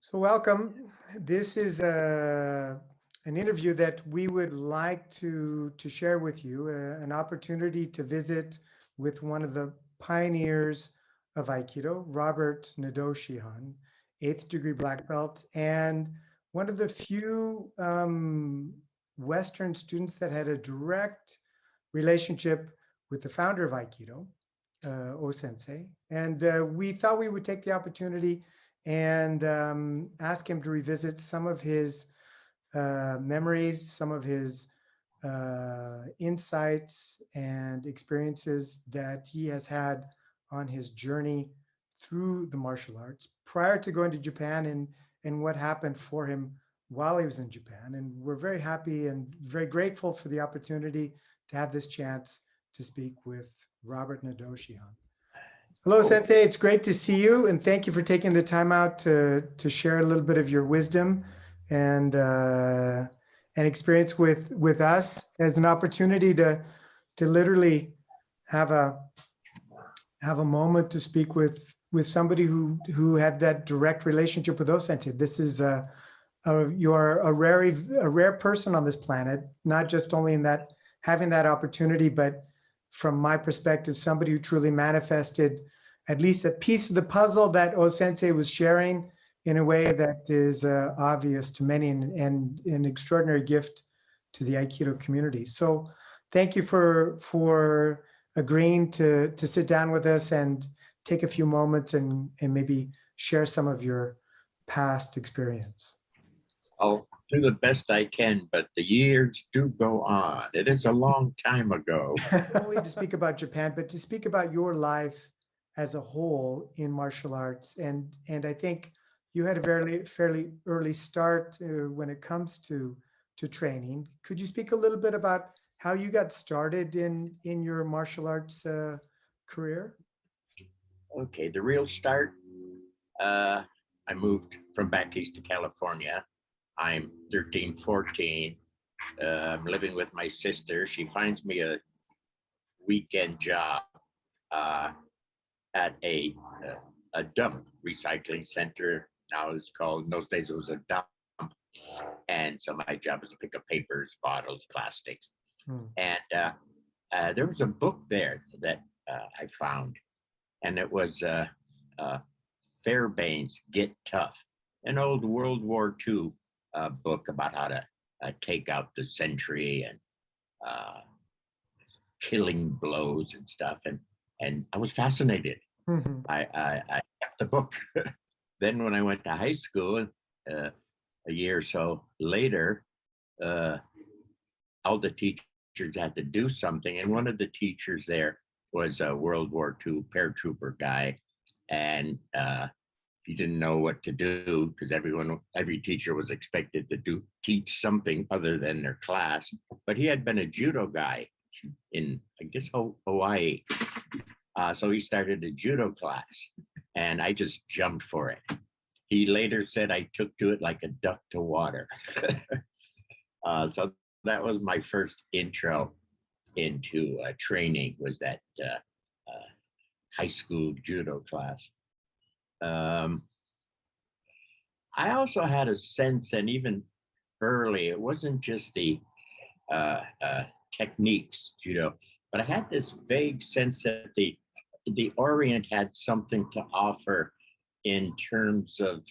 So welcome. This is an interview that we would like to share with you, an opportunity to visit with one of the pioneers of Aikido, Robert Nadoshihan, eighth degree black belt, and one of the few Western students that had a direct relationship with the founder of Aikido, O-sensei. And we thought we would take the opportunity and ask him to revisit some of his memories, some of his insights and experiences that he has had on his journey through the martial arts prior to going to Japan, and what happened for him while he was in Japan. And we're very happy and very grateful for the opportunity to have this chance to speak with Robert Nadoshian. Hello, Sensei. It's great to see you, and thank you for taking the time out to share a little bit of your wisdom and experience with us as an opportunity to literally have a moment to speak with somebody who had that direct relationship with O-sensei. This is you are a rare person on this planet, not just only in that having that opportunity, but from my perspective, somebody who truly manifested at least a piece of the puzzle that O-sensei was sharing in a way that is obvious to many, and an extraordinary gift to the Aikido community. So thank you for agreeing to sit down with us and take a few moments and maybe share some of your past experience. I'll do the best I can, but the years do go on. It is a long time ago. Not only to speak about Japan, but to speak about your life as a whole in martial arts. And I think you had a fairly early start when it comes to training. Could you speak a little bit about how you got started in your martial arts career? Okay, the real start, I moved from back east to California. I'm 13, 14. I'm living with my sister. She finds me a weekend job uh, at a dump recycling center. Now it's called, in those days it was a dump. And so my job was to pick up papers, bottles, plastics. And there was a book there that I found, and it was Fairbairn's Get Tough, an old World War II book about how to take out the sentry and killing blows and stuff. And I was fascinated. Mm-hmm. I kept the book. Then when I went to high school, a year or so later, all the teachers had to do something. And one of the teachers there was a World War II paratrooper guy. And he didn't know what to do because every teacher was expected to teach something other than their class. But he had been a judo guy in, I guess, Hawaii. So he started a judo class, and I just jumped for it. He later said I took to it like a duck to water. So that was my first intro into training, was that high school judo class. I also had a sense, and even early, it wasn't just the techniques, but I had this vague sense that the Orient had something to offer in terms of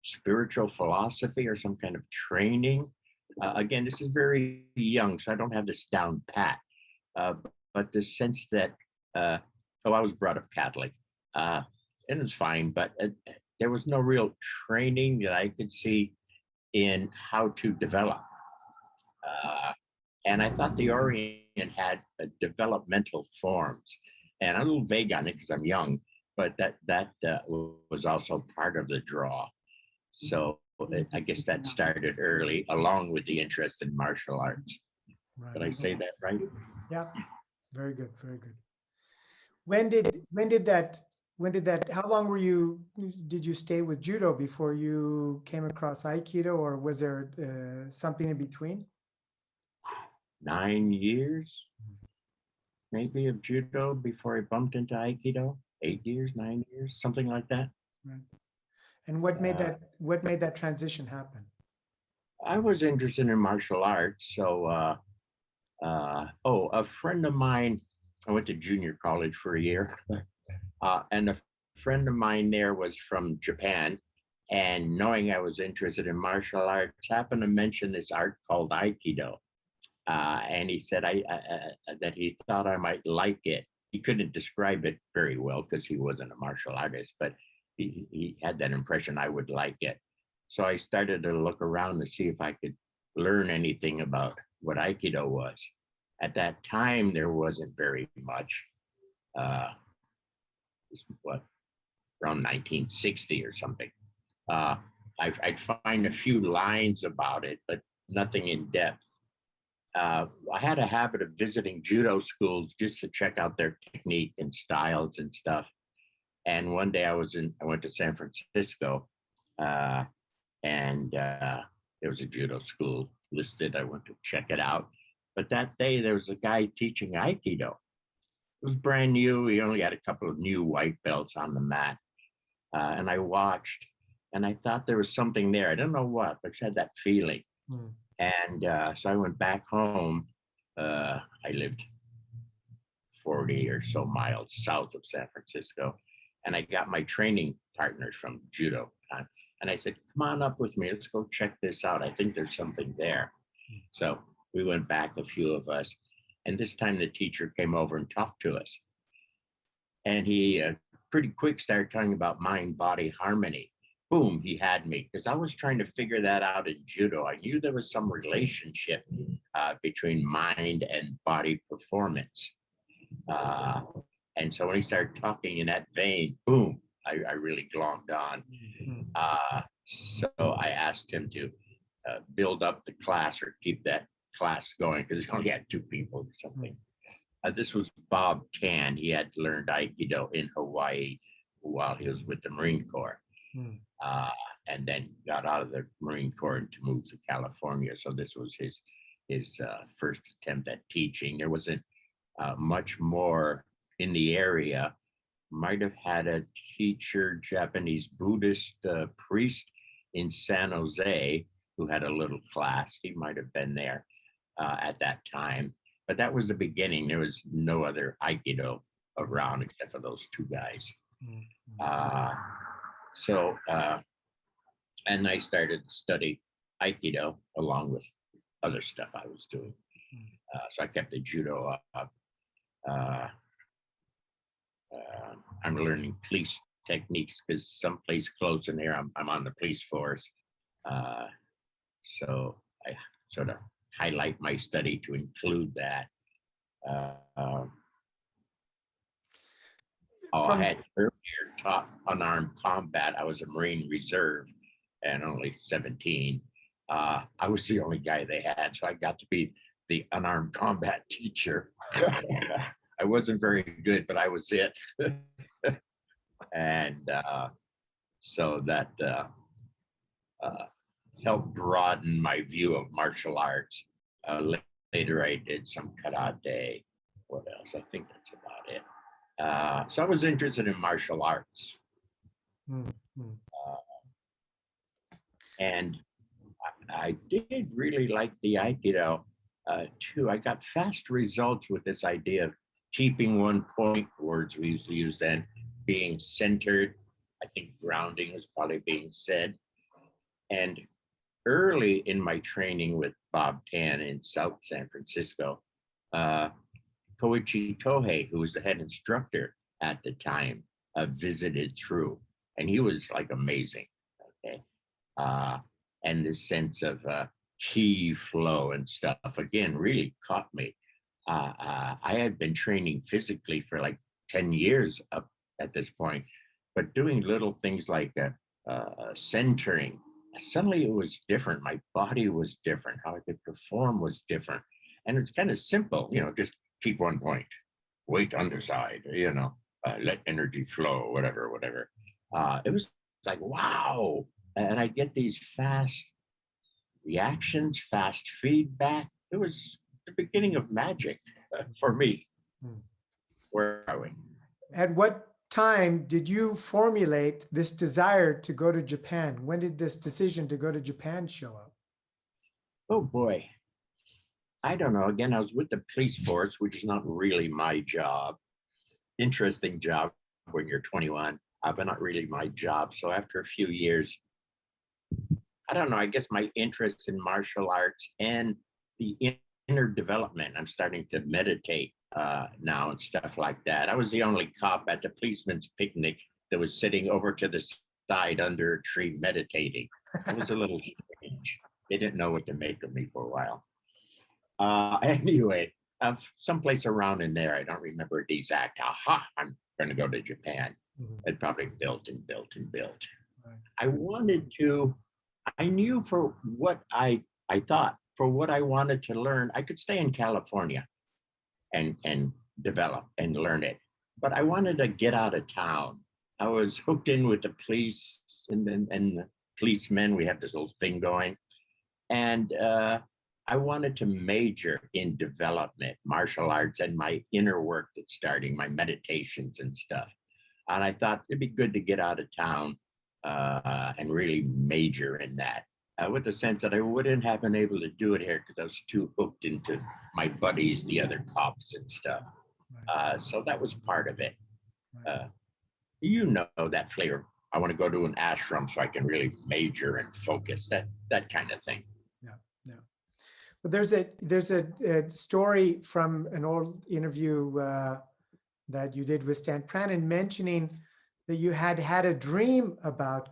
spiritual philosophy or some kind of training. Again, this is very young, so I don't have this down pat, but the sense that, I was brought up Catholic, and it's fine, but there was no real training that I could see in how to develop. And I thought the Orient had developmental forms, and I'm a little vague on it because I'm young, but that was also part of the draw. So I guess that started early, along with the interest in martial arts. Right. Did I say that right? Yeah, very good, very good. When did that? How long did you stay with judo before you came across Aikido, or was there something in between? 9 years, maybe, of judo before I bumped into Aikido. 8 years, 9 years, something like that. Right. And what made that transition happen? I was interested in martial arts. So, a friend of mine, I went to junior college for a year, and a friend of mine there was from Japan. And knowing I was interested in martial arts, happened to mention this art called Aikido. And he said that he thought I might like it. He couldn't describe it very well because he wasn't a martial artist, but he had that impression I would like it. So I started to look around to see if I could learn anything about what Aikido was. At that time, there wasn't very much. What, around 1960 or something. I'd find a few lines about it, but nothing in depth. I had a habit of visiting judo schools just to check out their technique and styles and stuff. And one day I went to San Francisco, and there was a judo school listed. I went to check it out. But that day there was a guy teaching Aikido. It was brand new. He only had a couple of new white belts on the mat. And I watched, and I thought there was something there. I don't know what, but I had that feeling. Mm. And so I went back home. I lived 40 or so miles south of San Francisco, and I got my training partners from judo. And I said, come on up with me. Let's go check this out. I think there's something there. So we went back, a few of us. And this time the teacher came over and talked to us. And he pretty quick started talking about mind-body harmony. Boom, he had me, because I was trying to figure that out in judo. I knew there was some relationship between mind and body performance. And so when he started talking in that vein, boom, I really glommed on. So I asked him to build up the class or keep that class going, because he only had 2 people or something. This was Bob Tan. He had learned Aikido in Hawaii while he was with the Marine Corps. And then got out of the Marine Corps to move to California. So this was his first attempt at teaching. There wasn't much more in the area. Might have had a teacher, Japanese Buddhist priest in San Jose, who had a little class. He might have been there at that time. But that was the beginning. There was no other Aikido around except for those 2 guys. And I started to study Aikido along with other stuff I was doing. So I kept the judo up. I'm learning police techniques because someplace close in there, I'm on the police force. So I sort of highlight my study to include that. I had earlier taught unarmed combat. I was a Marine Reserve and only 17. I was the only guy they had, so I got to be the unarmed combat teacher. I wasn't very good, but I was it. And so that helped broaden my view of martial arts. Later, I did some karate. What else? I think that's about it. So I was interested in martial arts. And I did really like the Aikido too. I got fast results with this idea of keeping one point, words we used to use then, being centered. I think grounding is probably being said. And early in my training with Bob Tan in South San Francisco, Koichi Tohei, who was the head instructor at the time, visited through, and he was like amazing. Okay, and this sense of chi flow and stuff again really caught me. I had been training physically for like 10 years up at this point, but doing little things like centering. Suddenly it was different. My body was different. How I could perform was different. And it's kind of simple, just keep one point, weight underside, let energy flow, whatever. It was like, wow. And I get these fast reactions, fast feedback. It was the beginning of magic for me. Where are we? At what time did you formulate this desire to go to Japan? When did this decision to go to Japan show up? Oh boy. I don't know. Again, I was with the police force, which is not really my job. Interesting job when you're 21, but not really my job. So after a few years, I don't know, I guess my interest in martial arts and the inner development, I'm starting to meditate now and stuff like that. I was the only cop at the policeman's picnic that was sitting over to the side under a tree meditating. It was a little strange. They didn't know what to make of me for a while. Anyway, someplace around in there, I don't remember the exact, I'm going to go to Japan. It probably built and built and built. Right. I wanted to, I knew for what I thought, for what I wanted to learn, I could stay in California and develop and learn it. But I wanted to get out of town. I was hooked in with the police and the policemen. We have this little thing going. And I wanted to major in development, martial arts, and my inner work that's starting, my meditations and stuff. And I thought it'd be good to get out of town and really major in that, with the sense that I wouldn't have been able to do it here because I was too hooked into my buddies, the other cops and stuff. So that was part of it. You know that flavor. I want to go to an ashram so I can really major and focus, that kind of thing. Yeah. But there's a story from an old interview that you did with Stan Pranin mentioning that you had a dream about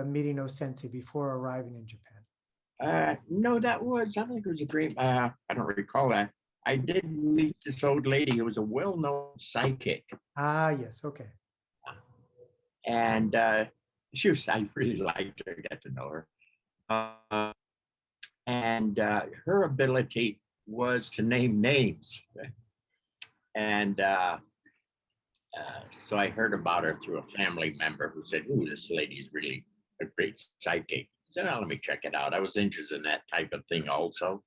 meeting O-sensei before arriving in Japan. No, I don't think it was a dream. I don't recall that. I did meet this old lady who was a well-known psychic. Ah, yes, okay. And I really liked her, got to know her. And her ability was to name names. And so I heard about her through a family member who said, "Ooh, this lady is really a great psychic." I said, "Oh, let me check it out." I was interested in that type of thing also.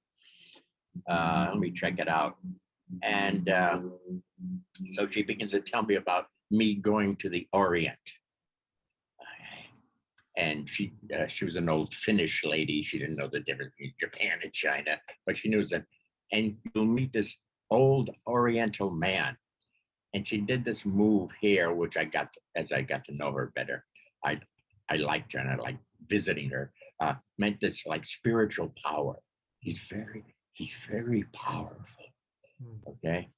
Let me check it out. And so she begins to tell me about me going to the Orient. And she was an old Finnish lady. She didn't know the difference between Japan and China, but she knew that. And you'll meet this old Oriental man. And she did this move here, which as I got to know her better, I liked her and I liked visiting her. Meant this like spiritual power. He's very powerful. Okay.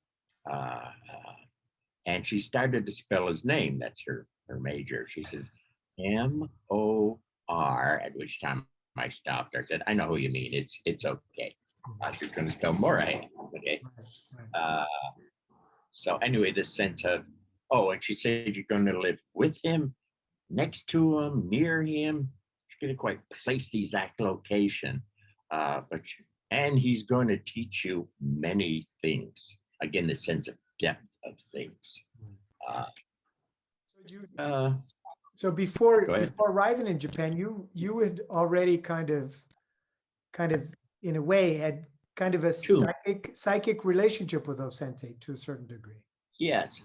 And she started to spell his name. That's her major. She says, M-O-R, at which time I stopped her. I said, "I know who you mean. It's okay." She's going to spell Moray. Okay. So anyway, this sense of, and she said you're going to live with him, next to him, near him. She couldn't quite place the exact location, and he's going to teach you many things. Again, the sense of depth of things. So before arriving in Japan, you had already kind of in a way had kind of a psychic relationship with O-sensei to a certain degree. Yes,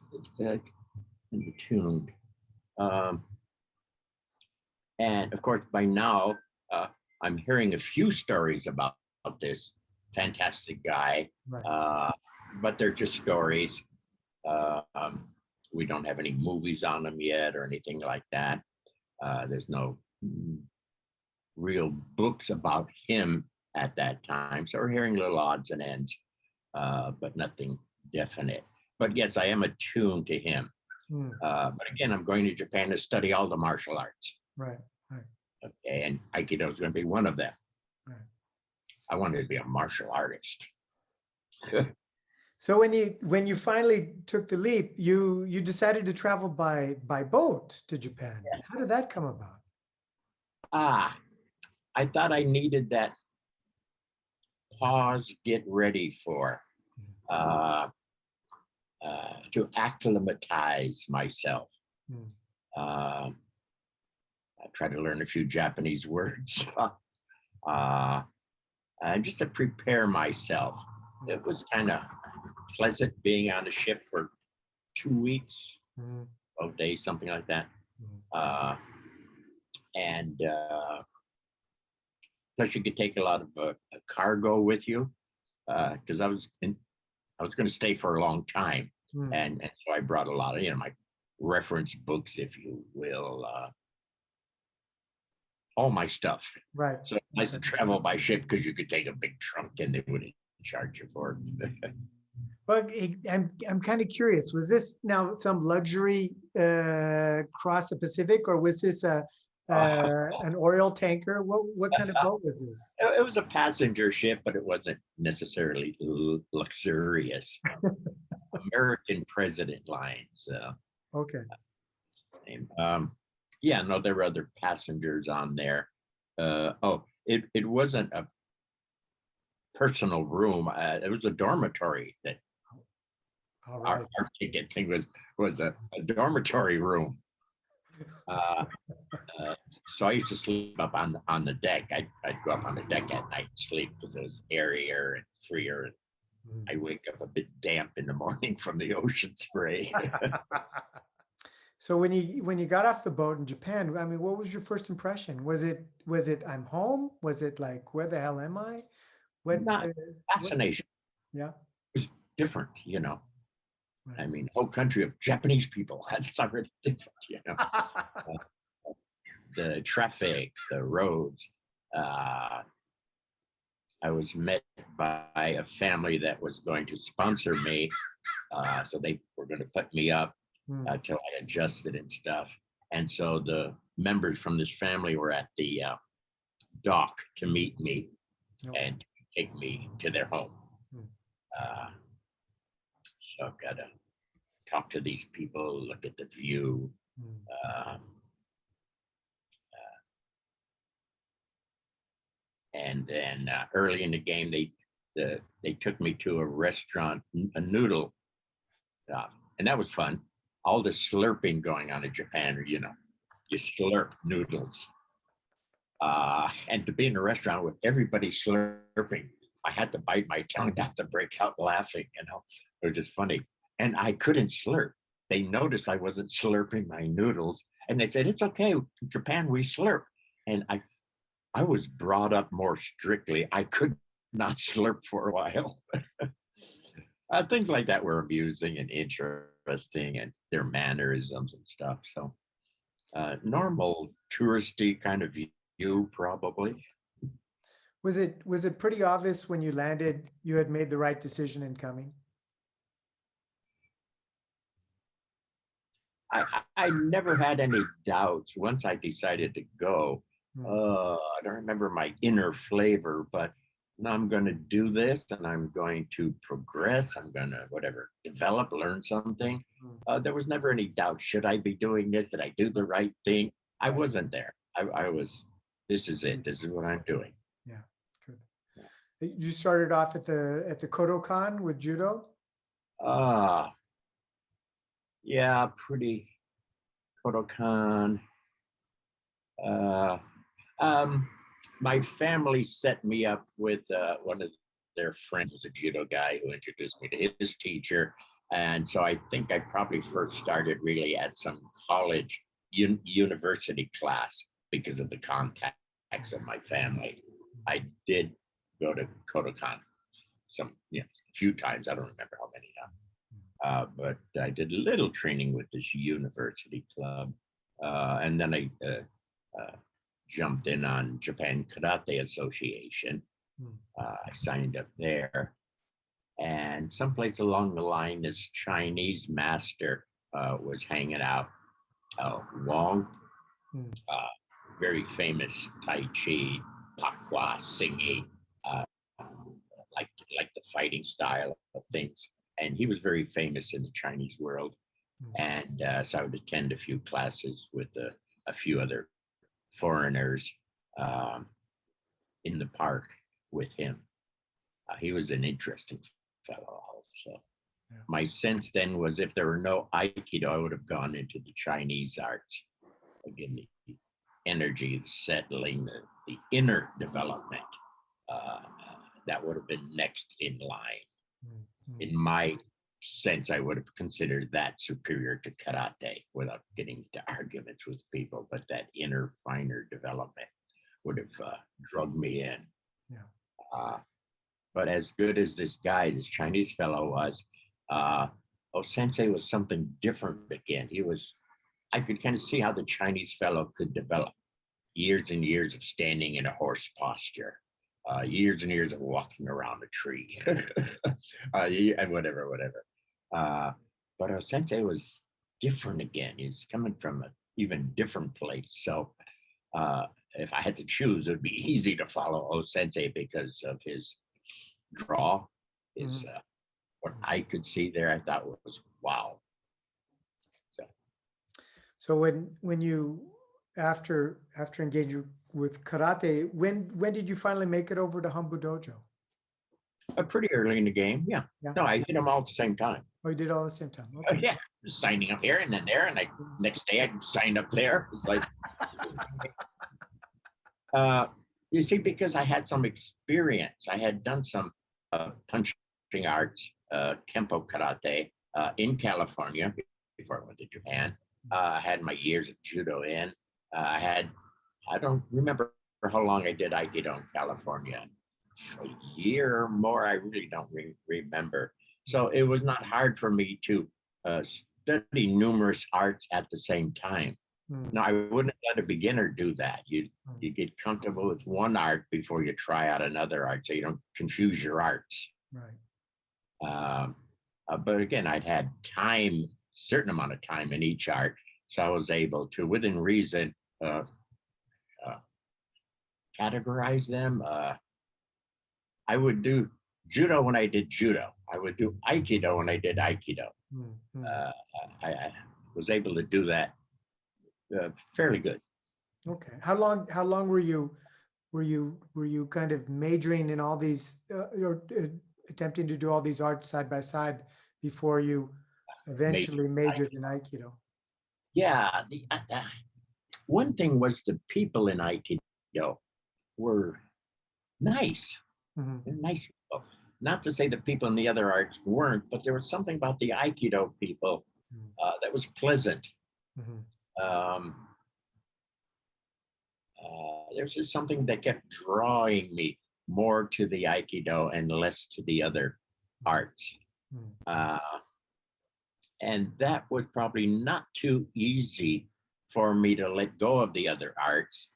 tuned. And of course, by now, I'm hearing a few stories about this fantastic guy, but they're just stories. We don't have any movies on him yet or anything like that. There's no real books about him at that time. So we're hearing little odds and ends, but nothing definite. But yes, I am attuned to him. But again, I'm going to Japan to study all the martial arts. Right. Okay, and Aikido is going to be one of them. Right. I wanted to be a martial artist. So when you finally took the leap, you decided to travel by boat to Japan. Yes. How did that come about? I thought I needed that pause, get ready for, to acclimatize myself. I tried to learn a few Japanese words, and just to prepare myself. It was kind of pleasant being on the ship for 2 weeks. 12 days, something like that. Mm. And plus, you could take a lot of cargo with you because I was going to stay for a long time, Mm. and so I brought a lot of my reference books, if you will, all my stuff. Right. So it's nice to travel by ship because you could take a big trunk and they wouldn't charge you for it. But I'm kind of curious. Was this now some luxury cross the Pacific, or was this an oil tanker? What kind of boat was this? It was a passenger ship, but it wasn't necessarily luxurious. American President Lines. Okay. Name. Yeah, no, there were other passengers on there. It wasn't a personal room. It was a dormitory. That All right. our ticket thing was a dormitory room. So I used to sleep up on the deck. I'd go up on the deck at night and sleep because it was airier and freer. And Mm. I wake up a bit damp in the morning from the ocean spray. So when you got off the boat in Japan, I mean, what was your first impression? Was it I'm home? Was it like, where the hell am I? What? Not fascination. Yeah. It was different, Right. I mean, whole country of Japanese people. That's already different, The traffic, the roads. I was met by a family that was going to sponsor me. So they were going to put me up Mm. till I adjusted and stuff. And so the members from this family were at the dock to meet me Okay. and take me to their home. Mm. So I've got to talk to these people, look at the view. Mm. And then early in the game, they took me to a restaurant, a noodle, and that was fun. All the slurping going on in Japan, you slurp noodles. And to be in a restaurant with everybody slurping, I had to bite my tongue not to break out laughing. It was just funny. And I couldn't slurp. They noticed I wasn't slurping my noodles, and they said, "It's okay. In Japan, we slurp." And I was brought up more strictly. I could not slurp for a while. Things like that were amusing and interesting, and their mannerisms and stuff. So normal touristy kind of view, probably. Was it pretty obvious when you landed you had made the right decision in coming? I never had any doubts once I decided to go. Mm. I don't remember my inner flavor, but no, I'm going to do this and I'm going to progress. I'm going to, develop, learn something. Mm. There was never any doubt. Should I be doing this? Did I do the right thing? I Right. wasn't there. I was, this is it. This is what I'm doing. Yeah, good. You started off at the Kodokan with judo? Yeah, pretty Kodokan. My family set me up with one of their friends, was a judo guy who introduced me to his teacher. And so I think I probably first started really at some college university class because of the contacts of my family. I did go to Kodokan a few times. I don't remember how many now. But I did a little training with this university club. And then I jumped in on Japan Karate Association. I signed up there. And someplace along the line, this Chinese master was hanging out. Wong, very famous Tai Chi, Pakwa, Singing, like the fighting style of things. And he was very famous in the Chinese world. And so I would attend a few classes with a few other foreigners in the park with him. He was an interesting fellow also. Yeah. My sense then was if there were no Aikido, I would have gone into the Chinese arts. Again, the energy, the settling, the inner development, that would have been next in line, in my sense I would have considered that superior to karate without getting into arguments with people, but that inner finer development would have drugged me in. Yeah. But as good as this guy, this Chinese fellow was, Sensei was something different again. I could kind of see how the Chinese fellow could develop years and years of standing in a horse posture, years and years of walking around a tree, and whatever. But Sensei was different again. He's coming from an even different place. So if I had to choose, it would be easy to follow Sensei because of his draw, his what I could see there. I thought was wow. So when you after engaging with karate, when did you finally make it over to Humbu Dojo? Pretty early in the game, yeah. No, I hit them all at the same time. Oh, you did all at the same time. Okay. Yeah, signing up here and then there, and next day I signed up there. It's like, you see, because I had some experience. I had done some punching arts, Kempo karate in California before I went to Japan. I had my years of judo in. I don't remember how long I did Aikido in California. A year or more, I really don't remember. So it was not hard for me to study numerous arts at the same time. Now, I wouldn't let a beginner do that. You get comfortable with one art before you try out another art, so you don't confuse your arts. Right. But again, I'd had time, certain amount of time in each art, so I was able to, within reason, categorize them. I would do judo when I did judo. I would do Aikido when I did Aikido. I was able to do that fairly good. Okay. How long were you kind of majoring in all these or attempting to do all these arts side by side before you eventually majored in Aikido? Yeah. One thing was the people in Aikido were nice. They're nice people. Not to say the people in the other arts weren't, but there was something about the Aikido people that was pleasant. There's just something that kept drawing me more to the Aikido and less to the other arts. And that was probably not too easy for me to let go of the other arts.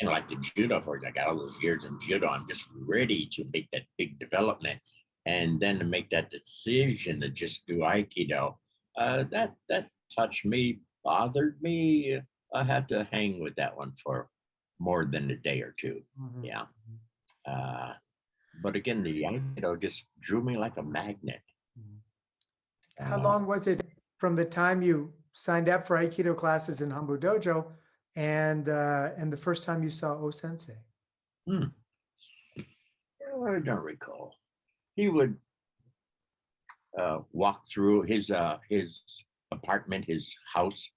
Like the judo, for example, I got all those years in judo. I'm just ready to make that big development. And then to make that decision to just do Aikido, that touched me, bothered me. I had to hang with that one for more than a day or two. Yeah. But again, the Aikido just drew me like a magnet. How long was it from the time you signed up for Aikido classes in Humbu Dojo and the first time you saw Sensei? I don't recall. He would walk through his apartment, his house,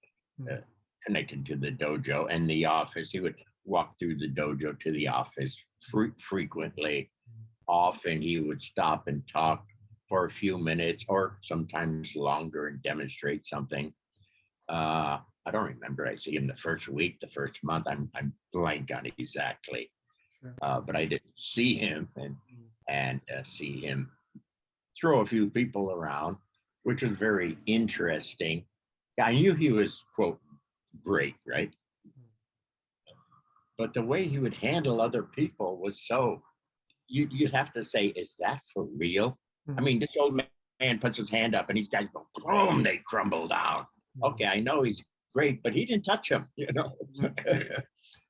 connected to the dojo, and the office. He would walk through the dojo to the office frequently. Often he would stop and talk for a few minutes or sometimes longer and demonstrate something. I don't remember. I see him the first week, the first month. I'm blank on it exactly. But I did see him and see him throw a few people around, which was very interesting. I knew he was, quote, great, right? But the way he would handle other people was so, you'd have to say, is that for real? I mean, this old man puts his hand up and these guys go, boom, they crumble down. Okay, I know he's great, but he didn't touch them,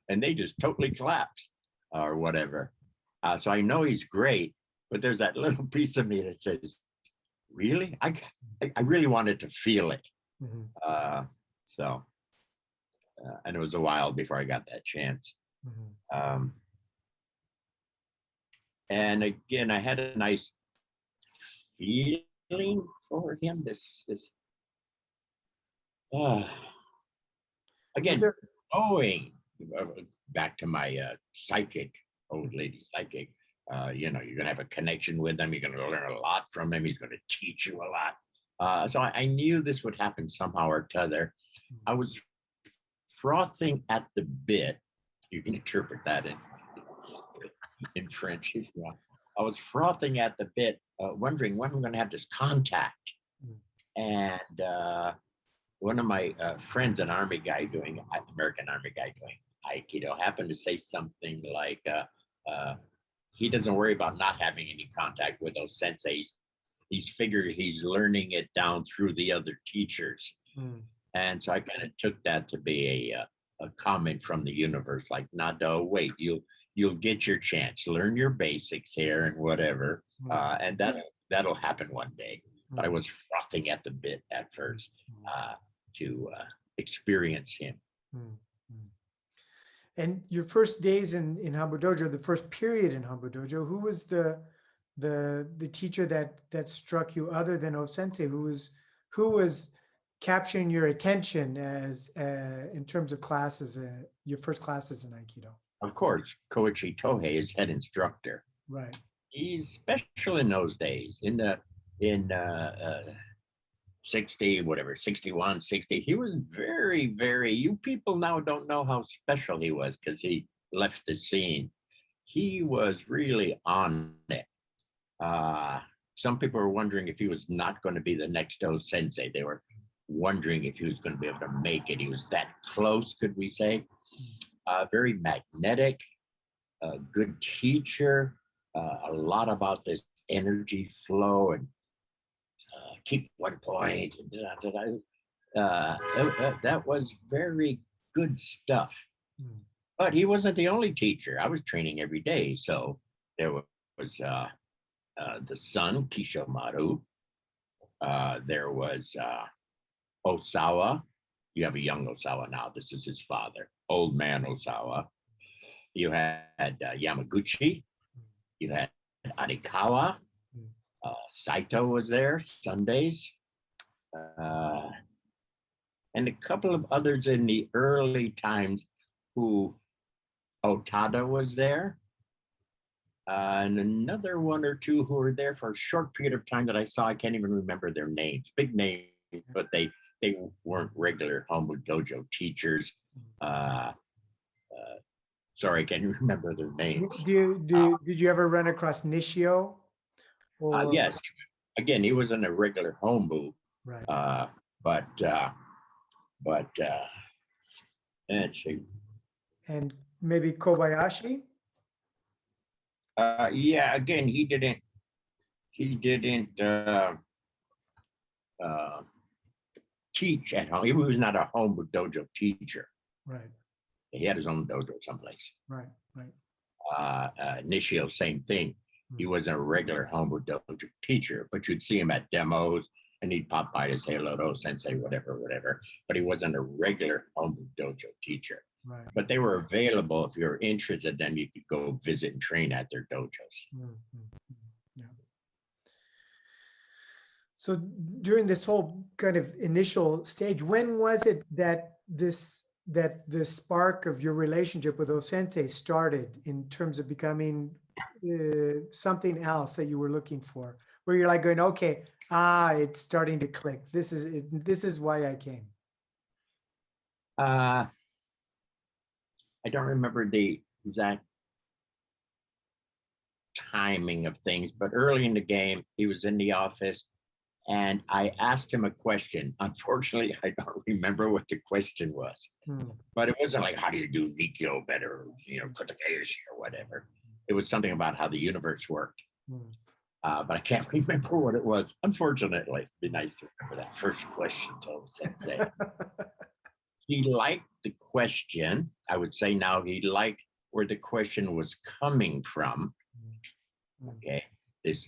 and they just totally collapse or whatever. So I know he's great, but there's that little piece of me that says, really? I really wanted to feel it. And it was a while before I got that chance. And again, I had a nice feeling for him. Again, going back to my psychic, old lady psychic, You know, you're going to have a connection with him. You're going to learn a lot from him. He's going to teach you a lot. So I knew this would happen somehow or t'other. I was frothing at the bit. You can interpret that in French if you want. I was frothing at the bit, wondering when I'm going to have this contact. And one of my friends, an Army guy doing, American Army guy doing Aikido, happened to say something like, he doesn't worry about not having any contact with those senseis. He's figured he's learning it down through the other teachers. And so I kind of took that to be a comment from the universe, like, Nado, wait, you'll get your chance. Learn your basics here and whatever, and that'll happen one day. But I was frothing at the bit at first to experience him. And your first days in Hambo Dojo, the first period in Hambo Dojo, who was the teacher that struck you other than O-sensei? Who was capturing your attention as in terms of classes, your first classes in Aikido? Of course, Koichi Tohei is head instructor. Right. He's special in those days. In 60, whatever, 61, 60, he was very, very, you people now don't know how special he was because he left the scene. He was really on it. Some people were wondering if he was not going to be the next O-sensei. They were wondering if he was going to be able to make it. He was that close, could we say? Very magnetic, a good teacher, a lot about this energy flow and keep one point. That was very good stuff. But he wasn't the only teacher. I was training every day. So there was the son, Kishomaru. There was Osawa. You have a young Osawa now. This is his father, old man Osawa. You had Yamaguchi. You had Arikawa. Saito was there Sundays. And a couple of others in the early times who Otada was there. And another one or two who were there for a short period of time that I saw. I can't even remember their names. Big names, but they weren't regular Hombu Dojo teachers. Sorry, I can't remember their names. Did you ever run across Nishio? Yes. Again, he wasn't a regular Hombu. Right. But let's see. And maybe Kobayashi? Yeah, again, he didn't teach at home. He was not a Hombu Dojo teacher. Right. He had his own dojo someplace. Right. Nishio, same thing. He wasn't a regular Hombu Dojo teacher, but you'd see him at demos and he'd pop by to say hello to sensei, whatever. But he wasn't a regular Hombu Dojo teacher. Right. But they were available if you're interested. Then you could go visit and train at their dojos. Yeah. So during this whole kind of initial stage, when was it that the spark of your relationship with O-sensei started in terms of becoming something else that you were looking for, where you're like going, okay, it's starting to click. This is why I came. I don't remember the exact timing of things, but early in the game, he was in the office and I asked him a question. Unfortunately, I don't remember what the question was, but it wasn't like, how do you do Nikyo better, Kotekeyoshi or whatever. It was something about how the universe worked. But I can't remember what it was. Unfortunately, it'd be nice to remember that first question to Sensei. He liked the question. I would say now he liked where the question was coming from. Okay, this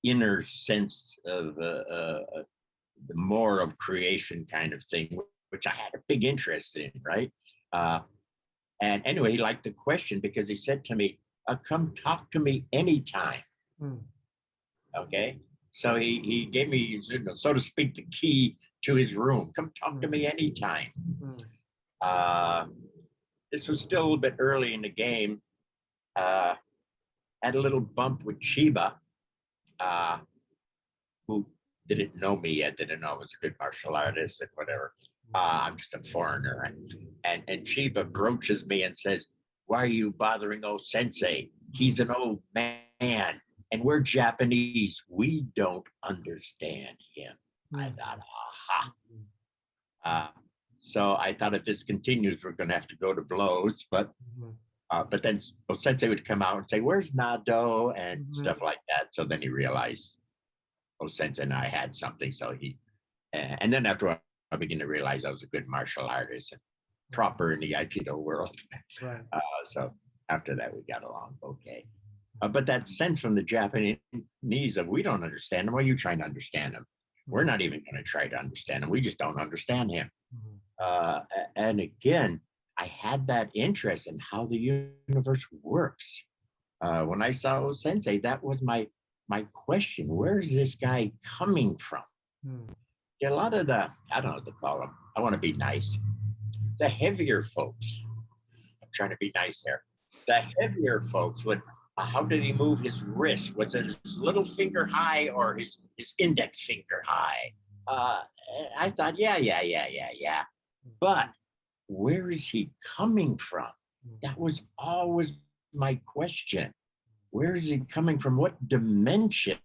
inner sense of the more of creation kind of thing, which I had a big interest in, right? And anyway, he liked the question because he said to me, come talk to me anytime. Okay, so he gave me, so to speak, the key to his room. Come talk to me anytime. This was still a little bit early in the game. had a little bump with Chiba, uh, who didn't know me yet, didn't know I was a good martial artist and whatever. I'm just a foreigner. And Chiba broaches me and says, "Why are you bothering old sensei? He's an old man. And we're Japanese. We don't understand him." I thought, aha. So I thought if this continues, we're going to have to go to blows. But then Sensei would come out and say, "Where's Nado?" and stuff like that. So then he realized, Sensei and I had something. So and then after a while, I began to realize I was a good martial artist and proper in the Aikido world. Right. So after that, we got along okay. But that sense from the Japanese of, we don't understand him. Why are you trying to understand him? We're not even going to try to understand him. We just don't understand him. And again, I had that interest in how the universe works. When I saw Sensei, that was my question. Where is this guy coming from? A lot of the, I don't know what to call them. I want to be nice. The heavier folks, I'm trying to be nice here. The heavier folks would, how did he move his wrist? Was it his little finger high or his index finger high? I thought, yeah. But where is he coming from? That was always my question. Where is he coming from? What dimension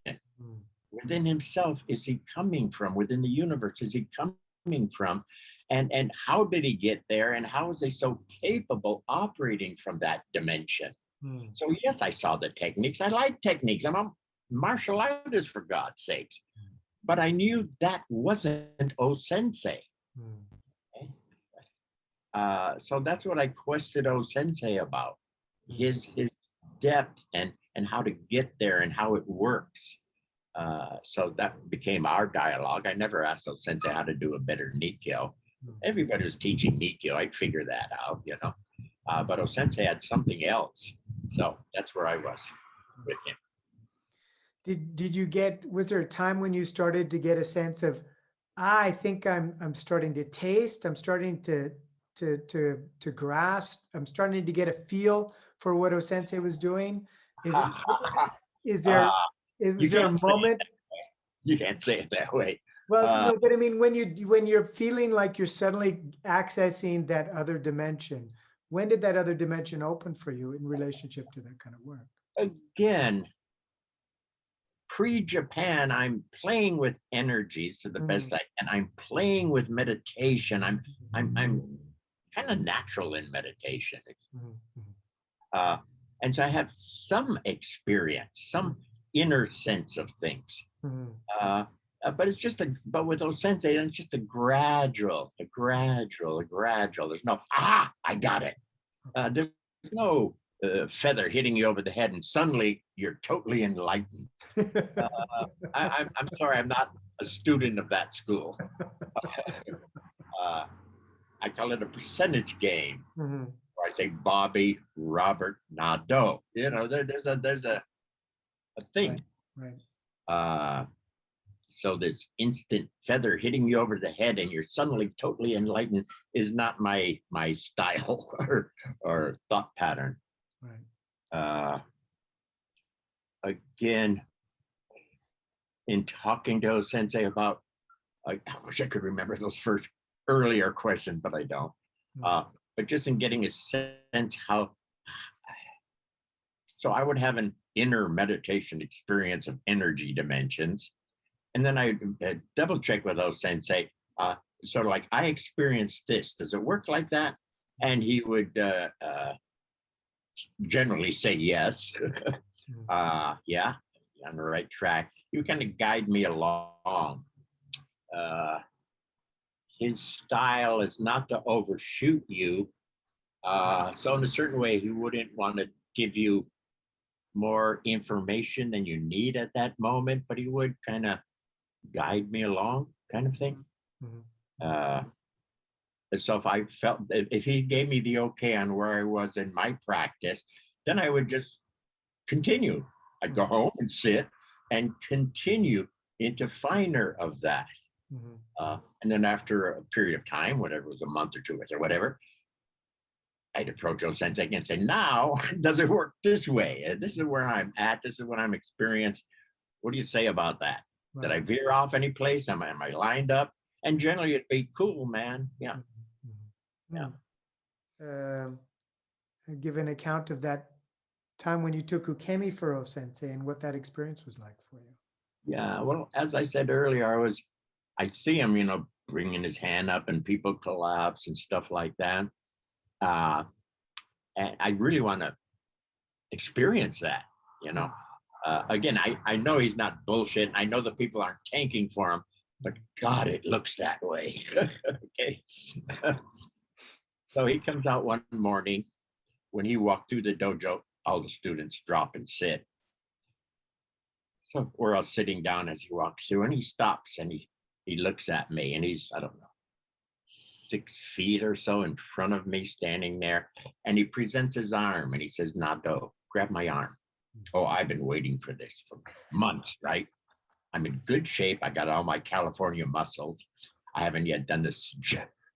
within himself is he coming from? Within the universe is he coming from? And how did he get there? And how is he so capable operating from that dimension? So yes, I saw the techniques. I like techniques. I'm a martial artist, for God's sakes. But I knew that wasn't Sensei. So that's what I questioned Sensei about, his depth and how to get there and how it works. So that became our dialogue. I never asked Sensei how to do a better Nikkyo. Everybody was teaching Nikkyo. I'd figure that out, but Sensei had something else. So that's where I was with him. Was there a time when you started to get a sense of, I think I'm starting to taste, I'm starting to grasp, I'm starting to get a feel for what Sensei was doing? Is there a moment? You can't say it that way. Well, no, but I mean, when you're feeling like you're suddenly accessing that other dimension, when did that other dimension open for you in relationship to that kind of work? Again, pre-Japan, I'm playing with energies to the best I can. I'm playing with meditation. I'm kind of natural in meditation. And so I have some experience, some inner sense of things. But it's just but with Sensei, it's just a gradual. There's no, I got it. There's no feather hitting you over the head and suddenly you're totally enlightened. I'm sorry, I'm not a student of that school. I call it a percentage game. Where I say Bobby, Robert, Nado. There's a thing. Right. So this instant feather hitting you over the head and you're suddenly totally enlightened is not my style or thought pattern. Right. Again, in talking to Sensei about, I wish I could remember those first earlier questions, but I don't. But just in getting a sense how, so I would have an inner meditation experience of energy dimensions. And then I double check with Sensei, sort of like, I experienced this. Does it work like that? And he would generally say yes. Yeah, on the right track. He would kind of guide me along. His style is not to overshoot you. So in a certain way, he wouldn't want to give you more information than you need at that moment, but he would kind of guide me along, kind of thing. So if he gave me the okay on where I was in my practice, then I would just continue. I'd go home and sit and continue into finer of that. And then after a period of time, whatever it was, a month or two or whatever, I'd approach O-sensei and say, now, does it work this way? This is where I'm at. This is what I'm experienced. What do you say about that? Did I veer off any place? Am I lined up? And generally it'd be cool, man. Yeah. Yeah. Give an account of that time when you took ukemi for O-sensei and what that experience was like for you. Yeah. Well, as I said earlier, I see him, bringing his hand up and people collapse and stuff like that. And I really want to experience that, again, I know he's not bullshit. I know the people aren't tanking for him, but God, it looks that way. Okay. So he comes out one morning. When he walked through the dojo, all the students drop and sit. So we're all sitting down as he walks through, and he stops and he looks at me, and he's, I don't know, 6 feet or so in front of me, standing there, and he presents his arm and he says, Nado, grab my arm. Oh, I've been waiting for this for months, right? I'm in good shape. I got all my California muscles. I haven't yet done this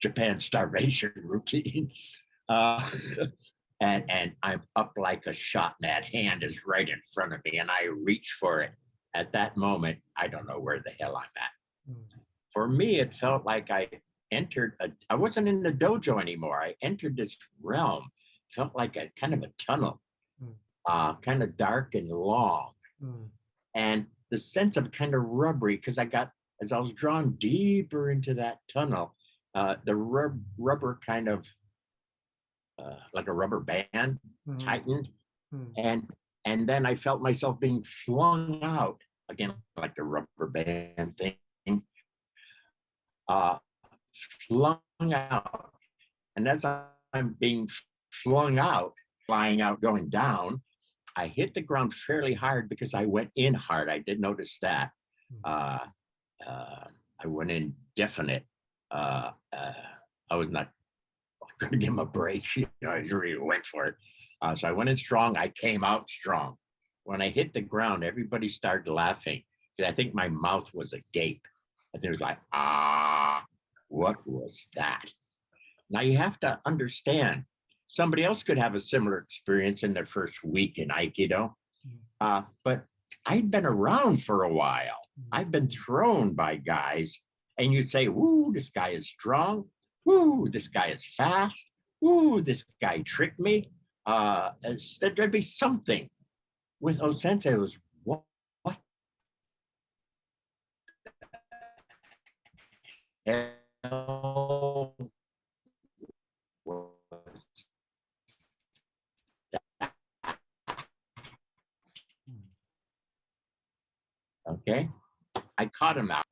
Japan starvation routine. And I'm up like a shot, and that hand is right in front of me, and I reach for it. At that moment, I don't know where the hell I'm at. For me, it felt like I wasn't in the dojo anymore. I entered this realm. It felt like a kind of a tunnel, kind of dark and long. And the sense of kind of rubbery, because as I was drawn deeper into that tunnel, the rubber kind of, like a rubber band tightened. And then I felt myself being flung out, again, like a rubber band thing, flung out. And as I'm being flung out, flying out, going down, I hit the ground fairly hard because I went in hard. I did notice that. I went in definite. I was not going to give him a break. I really went for it. So I went in strong. I came out strong. When I hit the ground, everybody started laughing. I think my mouth was agape. And it was like, what was that? Now you have to understand, somebody else could have a similar experience in their first week in Aikido. But I'd been around for a while. I've been thrown by guys, and you'd say, woo, this guy is strong. Woo, this guy is fast. Woo, this guy tricked me. There'd be something. With O-sensei, it was, what hell was that? Okay, I caught him out.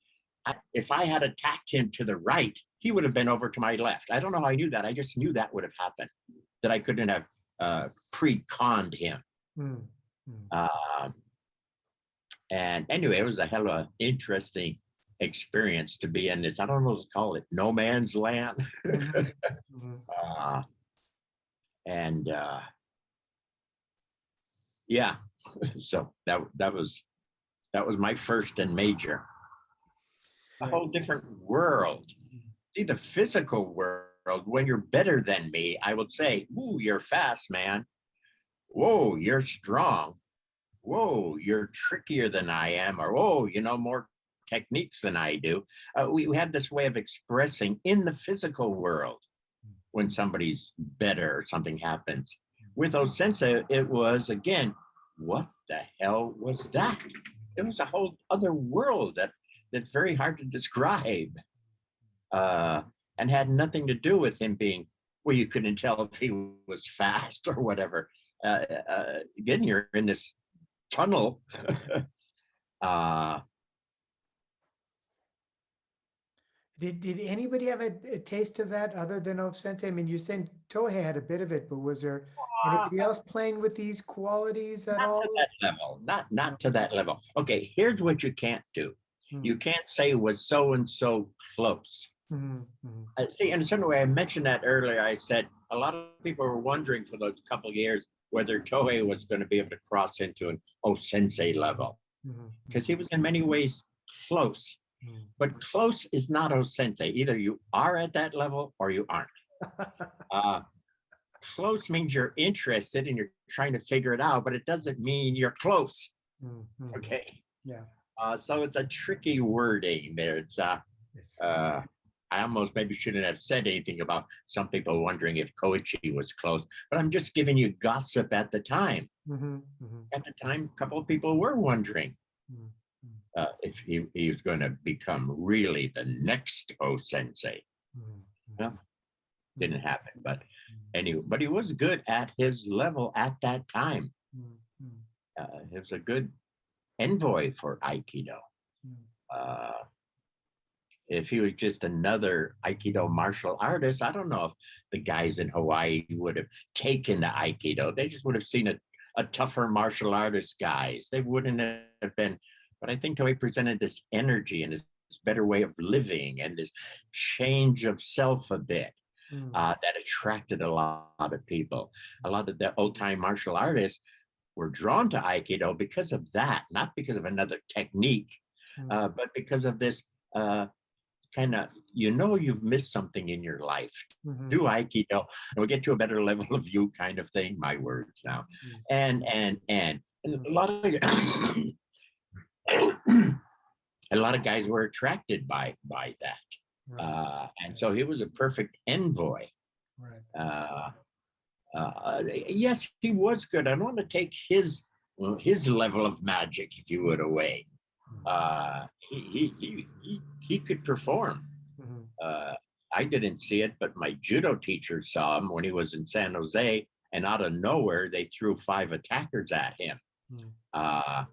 If I had attacked him to the right, he would have been over to my left. I don't know how I knew that. I just knew that would have happened, that I couldn't have pre-conned him. And anyway, it was a hell of an interesting experience to be in this, I don't know what to call it, no man's land. Yeah, so that was my first and major. A whole different world. See, the physical world, when you're better than me, I would say, ooh, you're fast, man. Whoa, you're strong. Whoa, you're trickier than I am. Or, whoa, more techniques than I do. We have this way of expressing in the physical world when somebody's better or something happens. With O-sensei, it was, again, what the hell was that? It was a whole other world that's very hard to describe, and had nothing to do with him being, well, you couldn't tell if he was fast or whatever. Again, you're in this tunnel. Did anybody have a taste of that other than O-sensei? I mean, you said Tohei had a bit of it, but was there anybody else playing with these qualities at all? To that level, not to that level. Okay, here's what you can't do. You can't say was so and so close. See, in a certain way, I mentioned that earlier. I said a lot of people were wondering for those couple of years whether Tohei was going to be able to cross into an O-sensei level, because he was in many ways close. But close is not O-sensei. Either you are at that level or you aren't. close means you're interested and you're trying to figure it out, but it doesn't mean you're close. Mhm. Okay. Yeah. So it's a tricky wording there. It's, I almost maybe shouldn't have said anything about some people wondering if Koichi was close, but I'm just giving you gossip at the time. mhm, mhm, At the time, a couple of people were wondering mhm, mhm, if he was going to become really the next O Sensei. mhm, Well, mhm, didn't happen, but mhm, anyway, but he was good at his level at that time. mhm, mhm, He was a good envoy for Aikido. mhm. Uh, if he was just another Aikido martial artist, I don't know if the guys in Hawaii would have taken to Aikido. They just would have seen a tougher martial artist guys. They wouldn't have been. But I think he presented this energy and this better way of living and this change of self a bit Mm, that attracted a lot of people. A lot of the old time martial artists were drawn to Aikido because of that, not because of another technique, mm, but because of this. Kind of, you've missed something in your life. mhm, Do Aikido, and we'll get to a better level of you, kind of thing. My words now, mm, and mm. a lot of a lot of guys were attracted by that, Right, and so he was a perfect envoy. right. Uh, yes, he was good. I don't want to take his level of magic, if you would, away. Mm, He could perform. mhm, Uh, I didn't see it, but my judo teacher saw him when he was in San Jose, and out of nowhere, they threw 5 attackers at him. mm. Uh,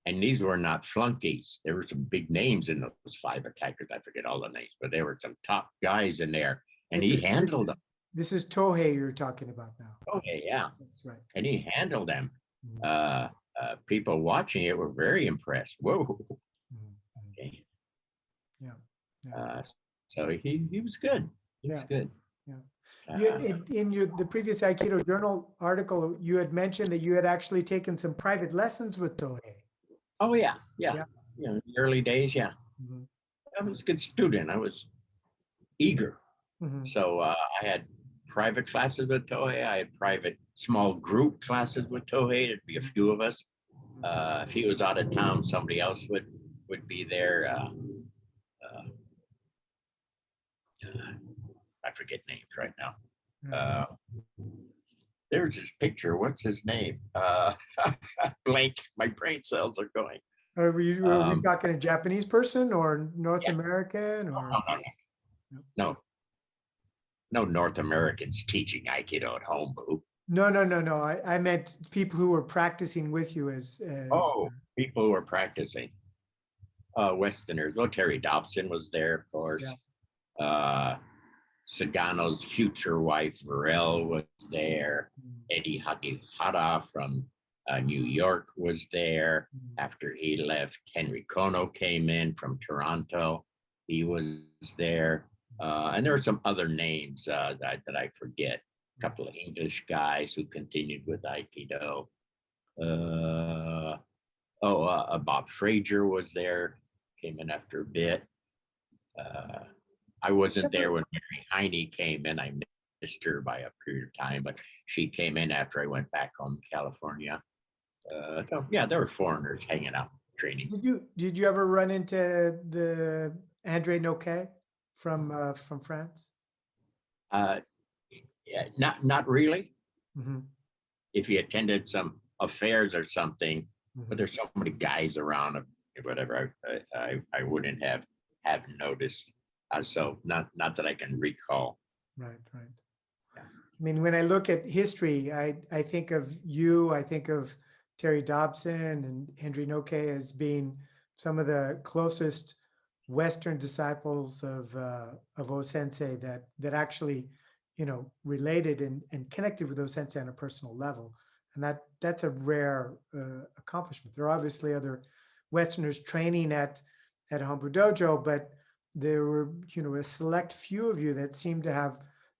and these were not flunkies. There were some big names in those 5 attackers. I forget all the names, but there were some top guys in there, and This he is this handled them. is this is Tohei you're talking about now. Okay, yeah, That's right. and he handled them. Mhm, Uh, People watching it were very impressed. Whoa. mhm, mhm. Okay. Yeah, yeah, Uh, so he was good. He was yeah, good. yeah. You Uh, in your the previous Aikido Journal article, you had mentioned that you had actually taken some private lessons with Tohei. oh yeah, yeah. Yeah. In the early days, yeah. Mhm, I was a good student. I was eager. mhm, So I had private classes with Tohei. I had private small group classes with Tohei. There'd be a mhm, few of us. mhm. If he was out of town, somebody else would be there. Uh, I forget names right now. Right. Uh, there's his picture. What's his name? Blank. My brain cells are going. Are we Um, talking a Japanese person or North yeah. American No, or? no, no, no North Americans teaching Aikido at home, boo. No, no, no, no. I meant people who were practicing with you as Oh, people who are practicing. Westerners. Well, Terry Dobson was there, of yeah. course. Uh, Sagano's future wife, Varel, was there. Mm, Eddie Hakihara from New York was there. mm, After he left, Henry Kono came in from Toronto. He was there. And there are some other names that I forget. A mm, couple of English guys who continued with Aikido. Uh, Bob Frazier was there, came in after a bit. Uh, I wasn't there when Mary Heine came in. I missed her by a period of time, but she came in after I went back home to California. So yeah, there were foreigners hanging out, training. Did you ever run into the Andre Noquet from France? Uh, yeah, not really. Hmm. If you attended some affairs or something, but Hmm. there's so many guys around, whatever. I wouldn't have noticed. So not that I can recall. Right, right. Yeah. I mean, when I look at history, I think of you, I think of Terry Dobson and Henry Noquet as being some of the closest Western disciples of O Sensei that actually, related and connected with O Sensei on a personal level. And that's a rare accomplishment. There are obviously other Westerners training at Hombu Dojo, but there were, a select few of you that seem to have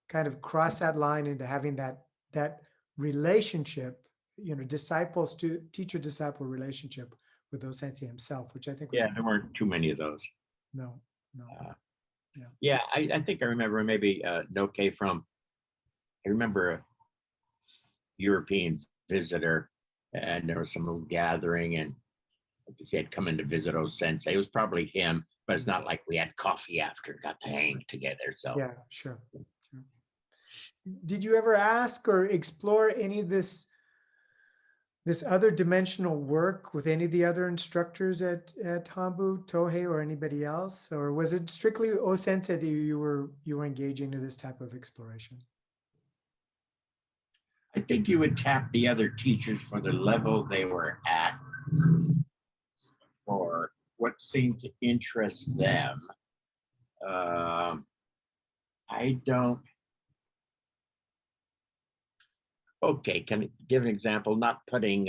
kind of cross that line into having that relationship, disciples to teacher disciple relationship with O Sensei himself, which I think was Yeah, there weren't too many of those. no, no, Uh, yeah. yeah, I think I remember maybe Noke from. I remember European visitor, and there was some little gathering, and he had come in to visit Osensei. It was probably him, but it's not like we had coffee after, got to hang together. So Yeah, sure. Sure. Did you ever ask or explore any of this other dimensional work with any of the other instructors at Hambu, Tohei, or anybody else? Or was it strictly O-sensei that you were engaging in this type of exploration? I think you would tap the other teachers for the level they were at, for what seemed to interest them. I don't. Okay, can I give an example? Not putting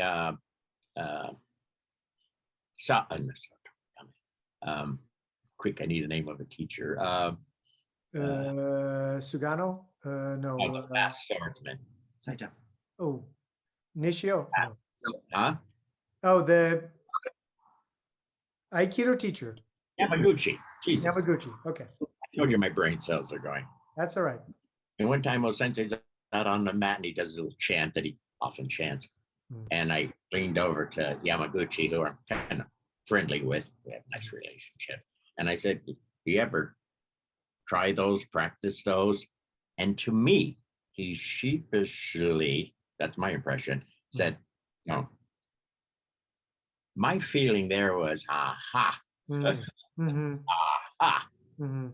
quick, I need a name of a teacher. Sugano? No. Master swordsman. Saito. Oh, Nishio? No. Huh? Oh, the Aikido teacher. Yamaguchi. Jesus. Yamaguchi. Okay. I told you my brain cells are going. That's all right. And one time, Sensei's out on the mat and he does a little chant that he often chants. And I leaned over to Yamaguchi, who I'm kind of friendly with. We have a nice relationship. And I said, do you ever try those, practice those? And to me, he sheepishly, that's my impression, said, no. My feeling there was, aha. Mm-hmm. Aha. Mm-hmm.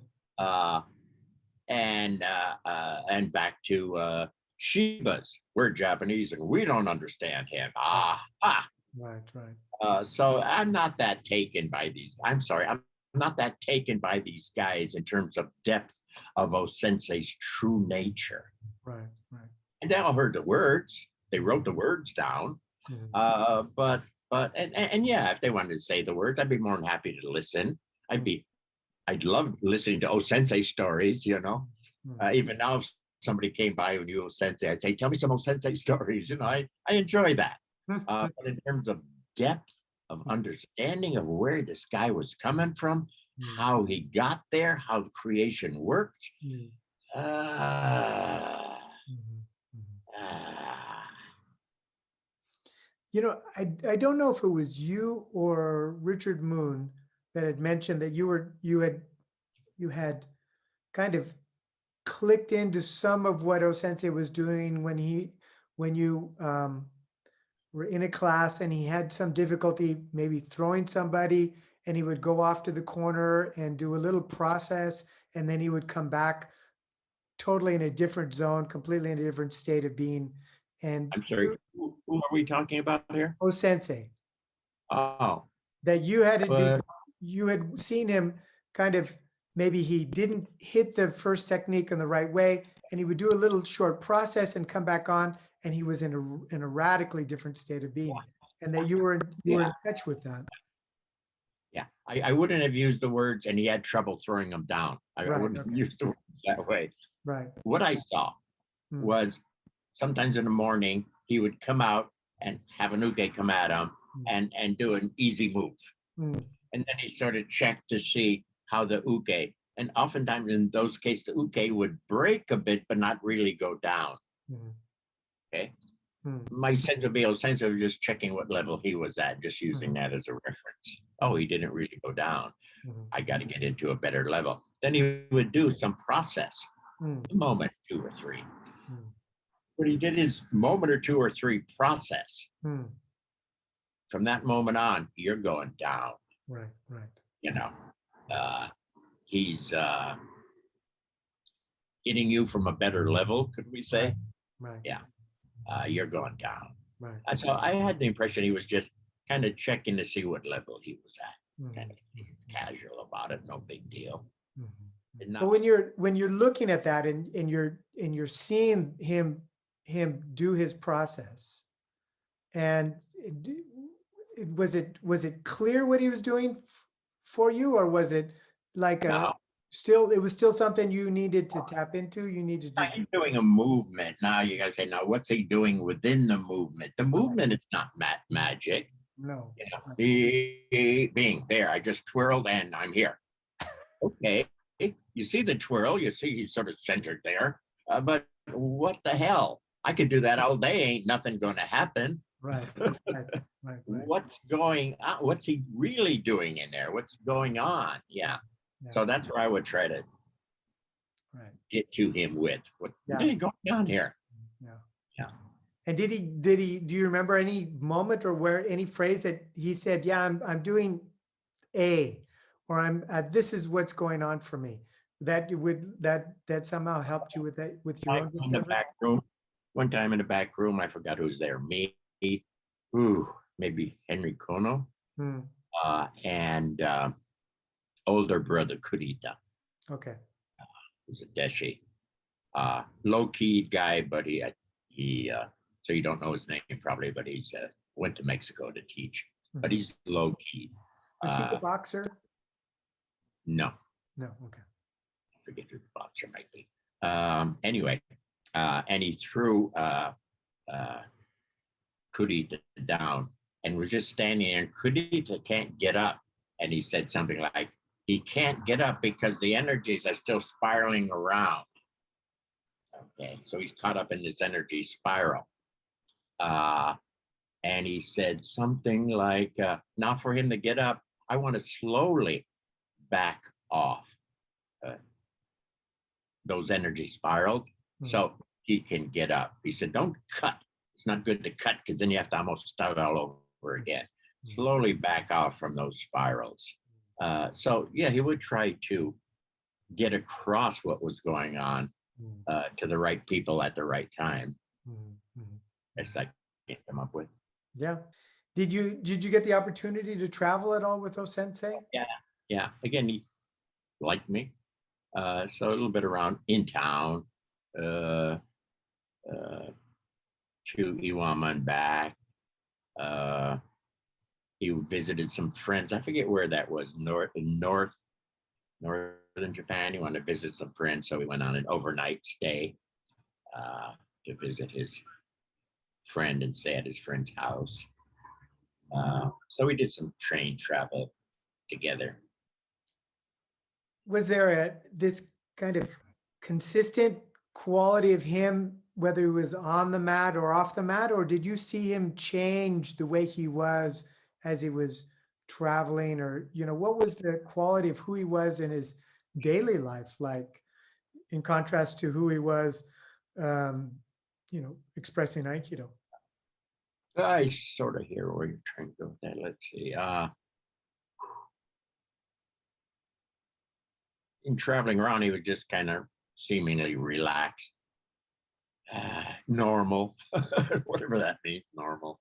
And back to Shiba's. We're Japanese and we don't understand him. Right. So I'm not that taken by these. I'm sorry, I'm not that taken by these guys in terms of depth of Osensei's true nature. Right. And they all heard the words. They wrote the words down. Mm-hmm. But yeah, if they wanted to say the words, I'd be more than happy to listen. I'd love listening to Osensei stories, you know. Even now, if somebody came by who knew Osensei, I'd say, tell me some Osensei stories. You know, I enjoy that. But in terms of depth of understanding of where this guy was coming from, how he got there, how the creation worked, You know, I don't know if it was you or Richard Moon that had mentioned that you had kind of clicked into some of what O-sensei was doing when you were in a class and he had some difficulty maybe throwing somebody, and he would go off to the corner and do a little process, and then he would come back totally in a different zone, completely in a different state of being. And I'm sorry, who are we talking about here? O-sensei. Oh. That you had seen him kind of, maybe he didn't hit the first technique in the right way, and he would do a little short process and come back on, and he was in a radically different state of being, and that you were in touch with that. Yeah, I wouldn't have used the words, and he had trouble throwing them down. I wouldn't have used the words that way. Right. What I saw was sometimes in the morning, he would come out and have an uke come at him and do an easy move. And then he sort of checked to see how the uke, and oftentimes in those cases, the uke would break a bit, but not really go down. Okay. My sense of Sensei was just checking what level he was at, just using that as a reference. Oh, he didn't really go down. I got to get into a better level. Then he would do some process, a moment, 2 or 3. But he did his moment or 2 or 3 process. From that moment on, you're going down. Right. You know, he's getting you from a better level, could we say? Right. Yeah. You're going down. Right. So I had the impression he was just kind of checking to see what level he was at. Kind of casual about it, no big deal. But when you're looking at that and you're seeing him do his process, and was it clear what he was doing for you, or was it like it was still something you needed to tap into? You needed to. He's doing a movement. Now you got to say, now what's he doing within the movement? The movement is not magic. No. You know, he being there, I just twirled and I'm here. Okay. You see the twirl, you see he's sort of centered there. But what the hell? I could do that all day. Ain't nothing going to happen. Right. Right. What's going on? What's he really doing in there? What's going on? Yeah. So that's where I would try to get to him with what's really going on here. Yeah. And did he, do you remember any moment or where any phrase that he said, yeah, I'm doing A, or I'm, this is what's going on for me, that you would, that somehow helped you with that, with your own In the discovery? back room, one time in the back room, I forgot who's there. Me, maybe Henry Kono, and older brother Kurita. Okay. Who's a Deshi. Low-key guy, but he so you don't know his name probably, but he's went to Mexico to teach, but he's low-key. Was he the boxer? No. Okay. I forget who the boxer might be. Anyway, and he threw Kurita down and was just standing there, and Kurita can't get up. And he said something like, he can't get up because the energies are still spiraling around. Okay, so he's caught up in this energy spiral. And he said something like, now for him to get up, I want to slowly back off those energy spirals so he can get up. He said, don't cut. It's not good to cut because then you have to almost start all over again. Slowly back off from those spirals. So yeah, he would try to get across what was going on to the right people at the right time. That's like I come up with. Yeah. Did you get the opportunity to travel at all with Osensei? Yeah. Again, he liked me. So a little bit around in town, to Iwama and back. He visited some friends. I forget where that was. Northern Japan. He wanted to visit some friends, so he went on an overnight stay to visit his friend and stay at his friend's house. So we did some train travel together. Was there this kind of consistent quality of him, whether he was on the mat or off the mat, or did you see him change the way he was as he was traveling, or, what was the quality of who he was in his daily life like, in contrast to who he was, expressing Aikido? I sort of hear where you're trying to go with that. Let's see. In traveling around, he was just kind of seemingly relaxed, normal, whatever that means, normal.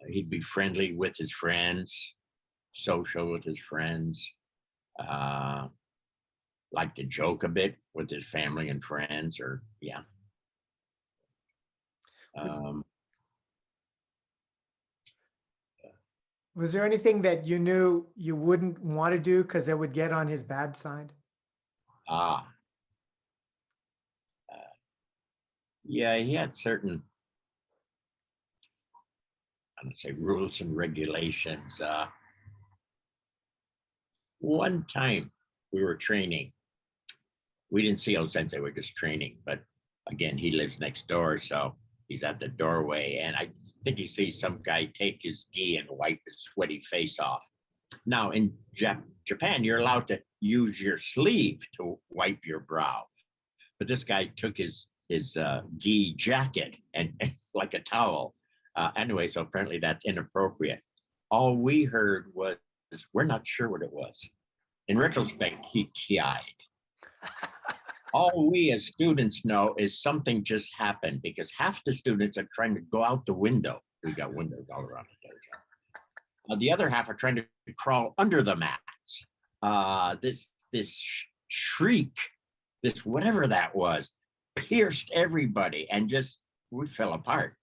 He'd be friendly with his friends, social with his friends, like to joke a bit with his family and friends, or was there anything that you knew you wouldn't want to do because it would get on his bad side? Yeah, he had certain, I'm gonna say, rules and regulations. One time we were training. We didn't see Osensei, we were just training, but again, he lives next door, so he's at the doorway, and I think he sees some guy take his gi and wipe his sweaty face off. Now, in Japan, you're allowed to use your sleeve to wipe your brow, but this guy took his gi jacket and like a towel. Anyway, so apparently that's inappropriate. All we heard was, we're not sure what it was. In retrospect, he kiai'd. All we as students know is something just happened, because half the students are trying to go out the window. We got windows all around the The other half are trying to crawl under the mats. This shriek, this whatever that was, pierced everybody, and just we fell apart.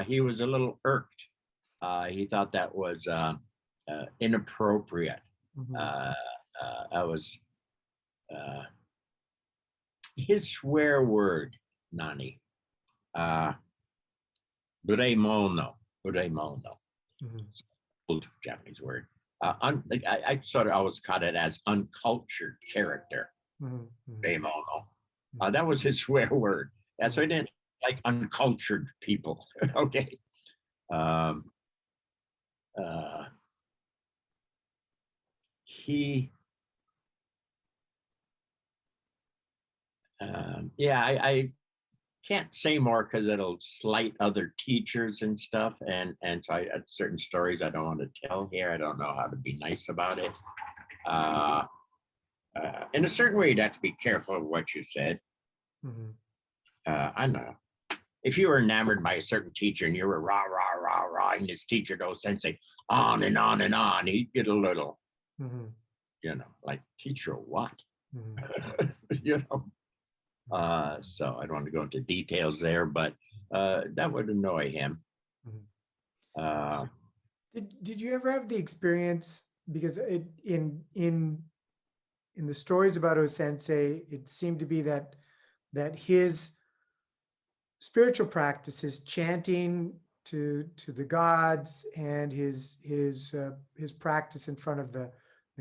He was a little irked. He thought that was inappropriate. That was his swear word, Nani. Uremono. Old Japanese word. I sort of always caught it as uncultured character. Mhm. Mhm. Bemono. That was his swear word. Yeah, so he didn't like uncultured people. Okay. Um, uh, he, yeah, I can't say more because it'll slight other teachers and stuff, and so certain stories I don't want to tell here. I don't know how to be nice about it. Uh, in a certain way, you'd have to be careful of what you said. Mhm. I know. If you were enamored by a certain teacher and you were rah, rah, rah, rah, and this teacher goes sensei on and on and on, he'd get a little, Mhm. like, teacher what? Mhm. you know. So I don't want to go into details there, but that would annoy him. Mhm. Uh, Did you ever have the experience, because in the stories about Osensei, it seemed to be that his spiritual practices, chanting to the gods, and his practice in front of the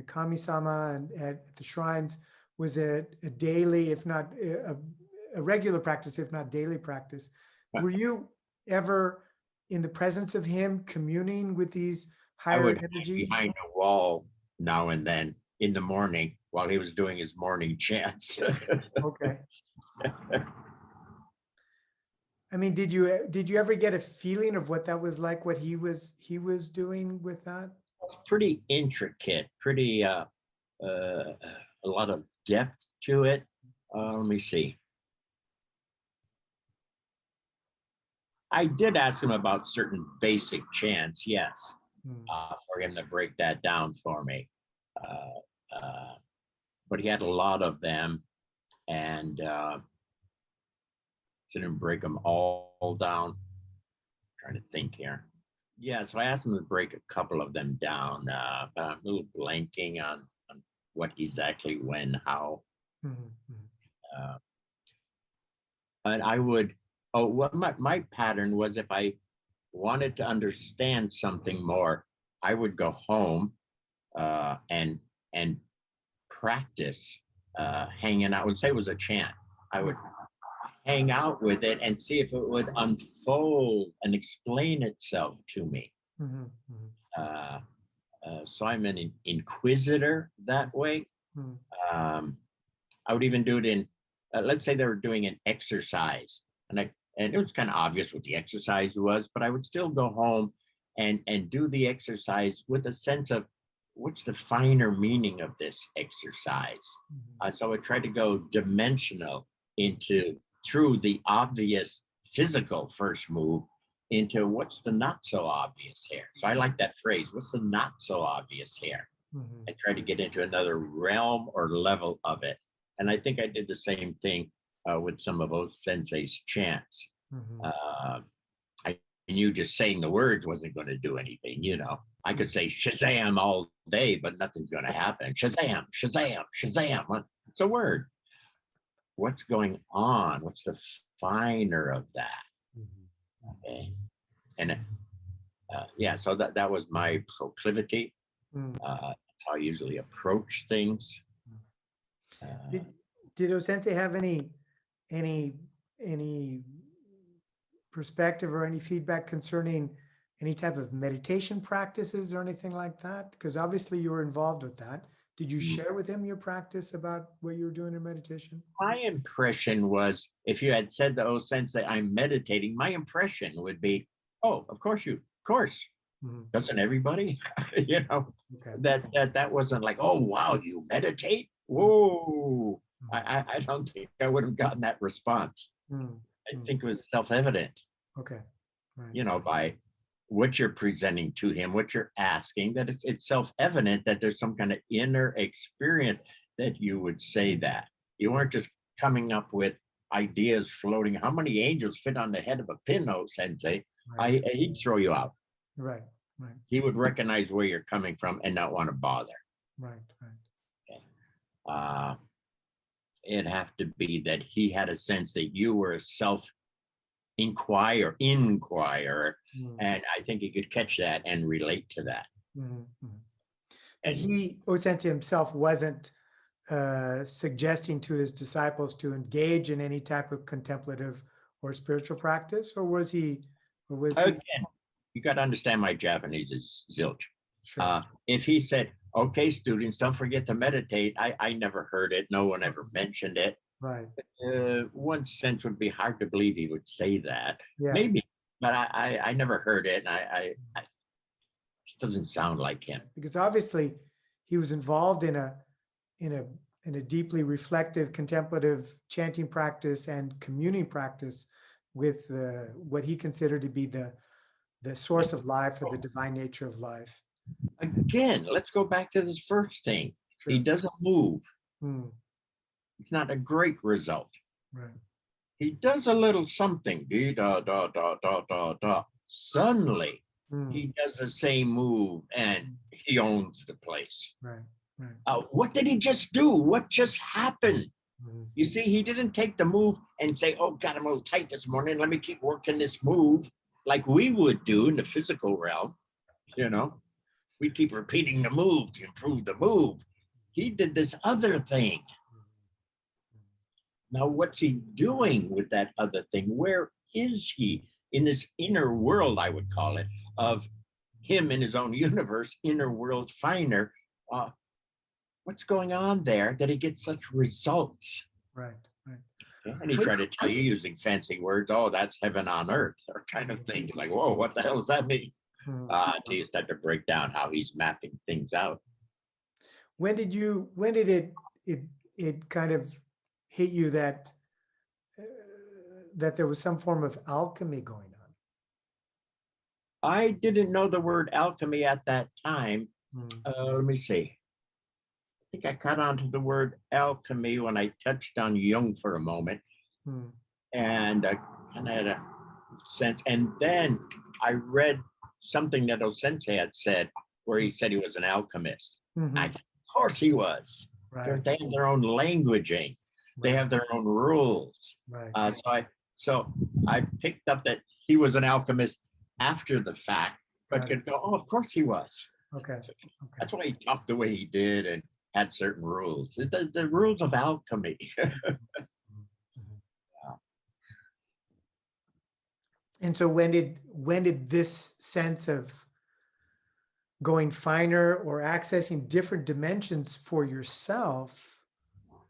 kami-sama and at the shrines was a daily, if not a regular practice, if not daily practice. Were you ever in the presence of him communing with these I higher would hide energies? behind a wall now and then in the morning while he was doing his morning chants. Okay. I mean, did you ever get a feeling of what that was like, what he was doing with that? Pretty intricate, pretty a lot of depth to it. Let me see. I did ask him about certain basic chants, yes, Hmm. for him to break that down for me. Uh, uh, but he had a lot of them, and didn't break them all down. I'm trying to think here. Yeah, so I asked him to break a couple of them down, but I'm a little blanking on what exactly, when, how. Hmm. Hmm. Uh, and I would, oh, what my pattern was, if I wanted to understand something more, I would go home and practice hanging out. I would say it was a chant. I would hang out with it and see if it would unfold and explain itself to me. Hmm. Hmm. Uh, so I'm an inquisitor that way. Hmm. Um, I would even do it in, let's say they were doing an exercise, and it was kind of obvious what the exercise was, but I would still go home and do the exercise with a sense of what's the finer meaning of this exercise. So I would try to go dimensional into through the obvious physical first move into what's the not so obvious here. So I like that phrase, what's the not so obvious here? Hmm. And try to get into another realm or level of it. And I think I did the same thing with some of those sensei's chants. Hmm. Uh, I knew just saying the words wasn't going to do anything. I could say Shazam all day, but nothing's going to happen. Shazam, Shazam, Shazam. It's a word. What's going on? What's the finer of that? Okay. And yeah, so that was my proclivity. Hmm. That's how I usually approach things. Uh, Did Osensei have any any perspective or any feedback concerning any type of meditation practices or anything like that? Because obviously you were involved with that. Did you share with him your practice about what you were doing in meditation? my impression was, if you had said to oh sensei, I'm meditating, my impression would be, oh, of course. Mhm. Doesn't everybody? you know, Okay. that wasn't like, oh wow, you meditate? Whoa. I don't think I would have gotten that response. Mhm. I Mhm. think it was self-evident, Okay. Right. by what you're presenting to him, what you're asking, that it's self-evident that there's some kind of inner experience that you would say that. You weren't just coming up with ideas floating. How many angels fit on the head of a pin, oh sensei? Right. He'd throw you out. Right. Right. He would recognize where you're coming from and not want to bother. Right. Right. Okay. It'd have to be that he had a sense that you were a inquirer, Mhm. and I think he could catch that and relate to that. Mhm. Mhm. But And Osensei himself wasn't suggesting to his disciples to engage in any type of contemplative or spiritual practice, or was he? Again, you got to understand my Japanese is zilch. Sure. If he said, "Okay, students, don't forget to meditate," I never heard it. No one ever mentioned it. Right. One sense would be hard to believe he would say that. Yeah. Maybe, but I never heard it, and it doesn't sound like him. Because obviously he was involved in a deeply reflective, contemplative chanting practice and communing practice with what he considered to be the source of life, or the divine nature of life. Again, let's go back to this first thing. Sure. He doesn't move. Hmm. It's not a great result. Right. He does a little something. Dee, da, da, da, da, da, da. Suddenly, Hmm. he does the same move and he owns the place. Right. Right. What did he just do? What just happened? Hmm. You see, he didn't take the move and say, "Oh, God, I'm a little tight this morning. Let me keep working this move," like we would do in the physical realm. You know, we keep repeating the move to improve the move. He did this other thing. Now, what's he doing with that other thing? Where is he in this inner world, I would call it, of him in his own universe, inner world finer? What's going on there that he gets such results? Right. Right. And he tried to tell you using fancy words, "Oh, that's heaven on earth," or kind of thing. Like, whoa, what the hell does that mean? Hmm. Until you start to break down how he's mapping things out. When did it kind of hit you that that there was some form of alchemy going on? I didn't know the word alchemy at that time. Hmm. Let me see. I think I caught on to the word alchemy when I touched on Jung for a moment, Hmm. and I kind of had a sense. And then I read something that Osensei had said, where he said he was an alchemist. Mhm. I said, "Of course he was. Right. They have their own languaging. They Right. have their own rules." Right. So I picked up that he was an alchemist after the fact, but Got it. could go, "Oh, of course he was." Okay. So Okay. that's why he talked the way he did and had certain rules. The rules of alchemy. Mhm. And so when did this sense of going finer or accessing different dimensions for yourself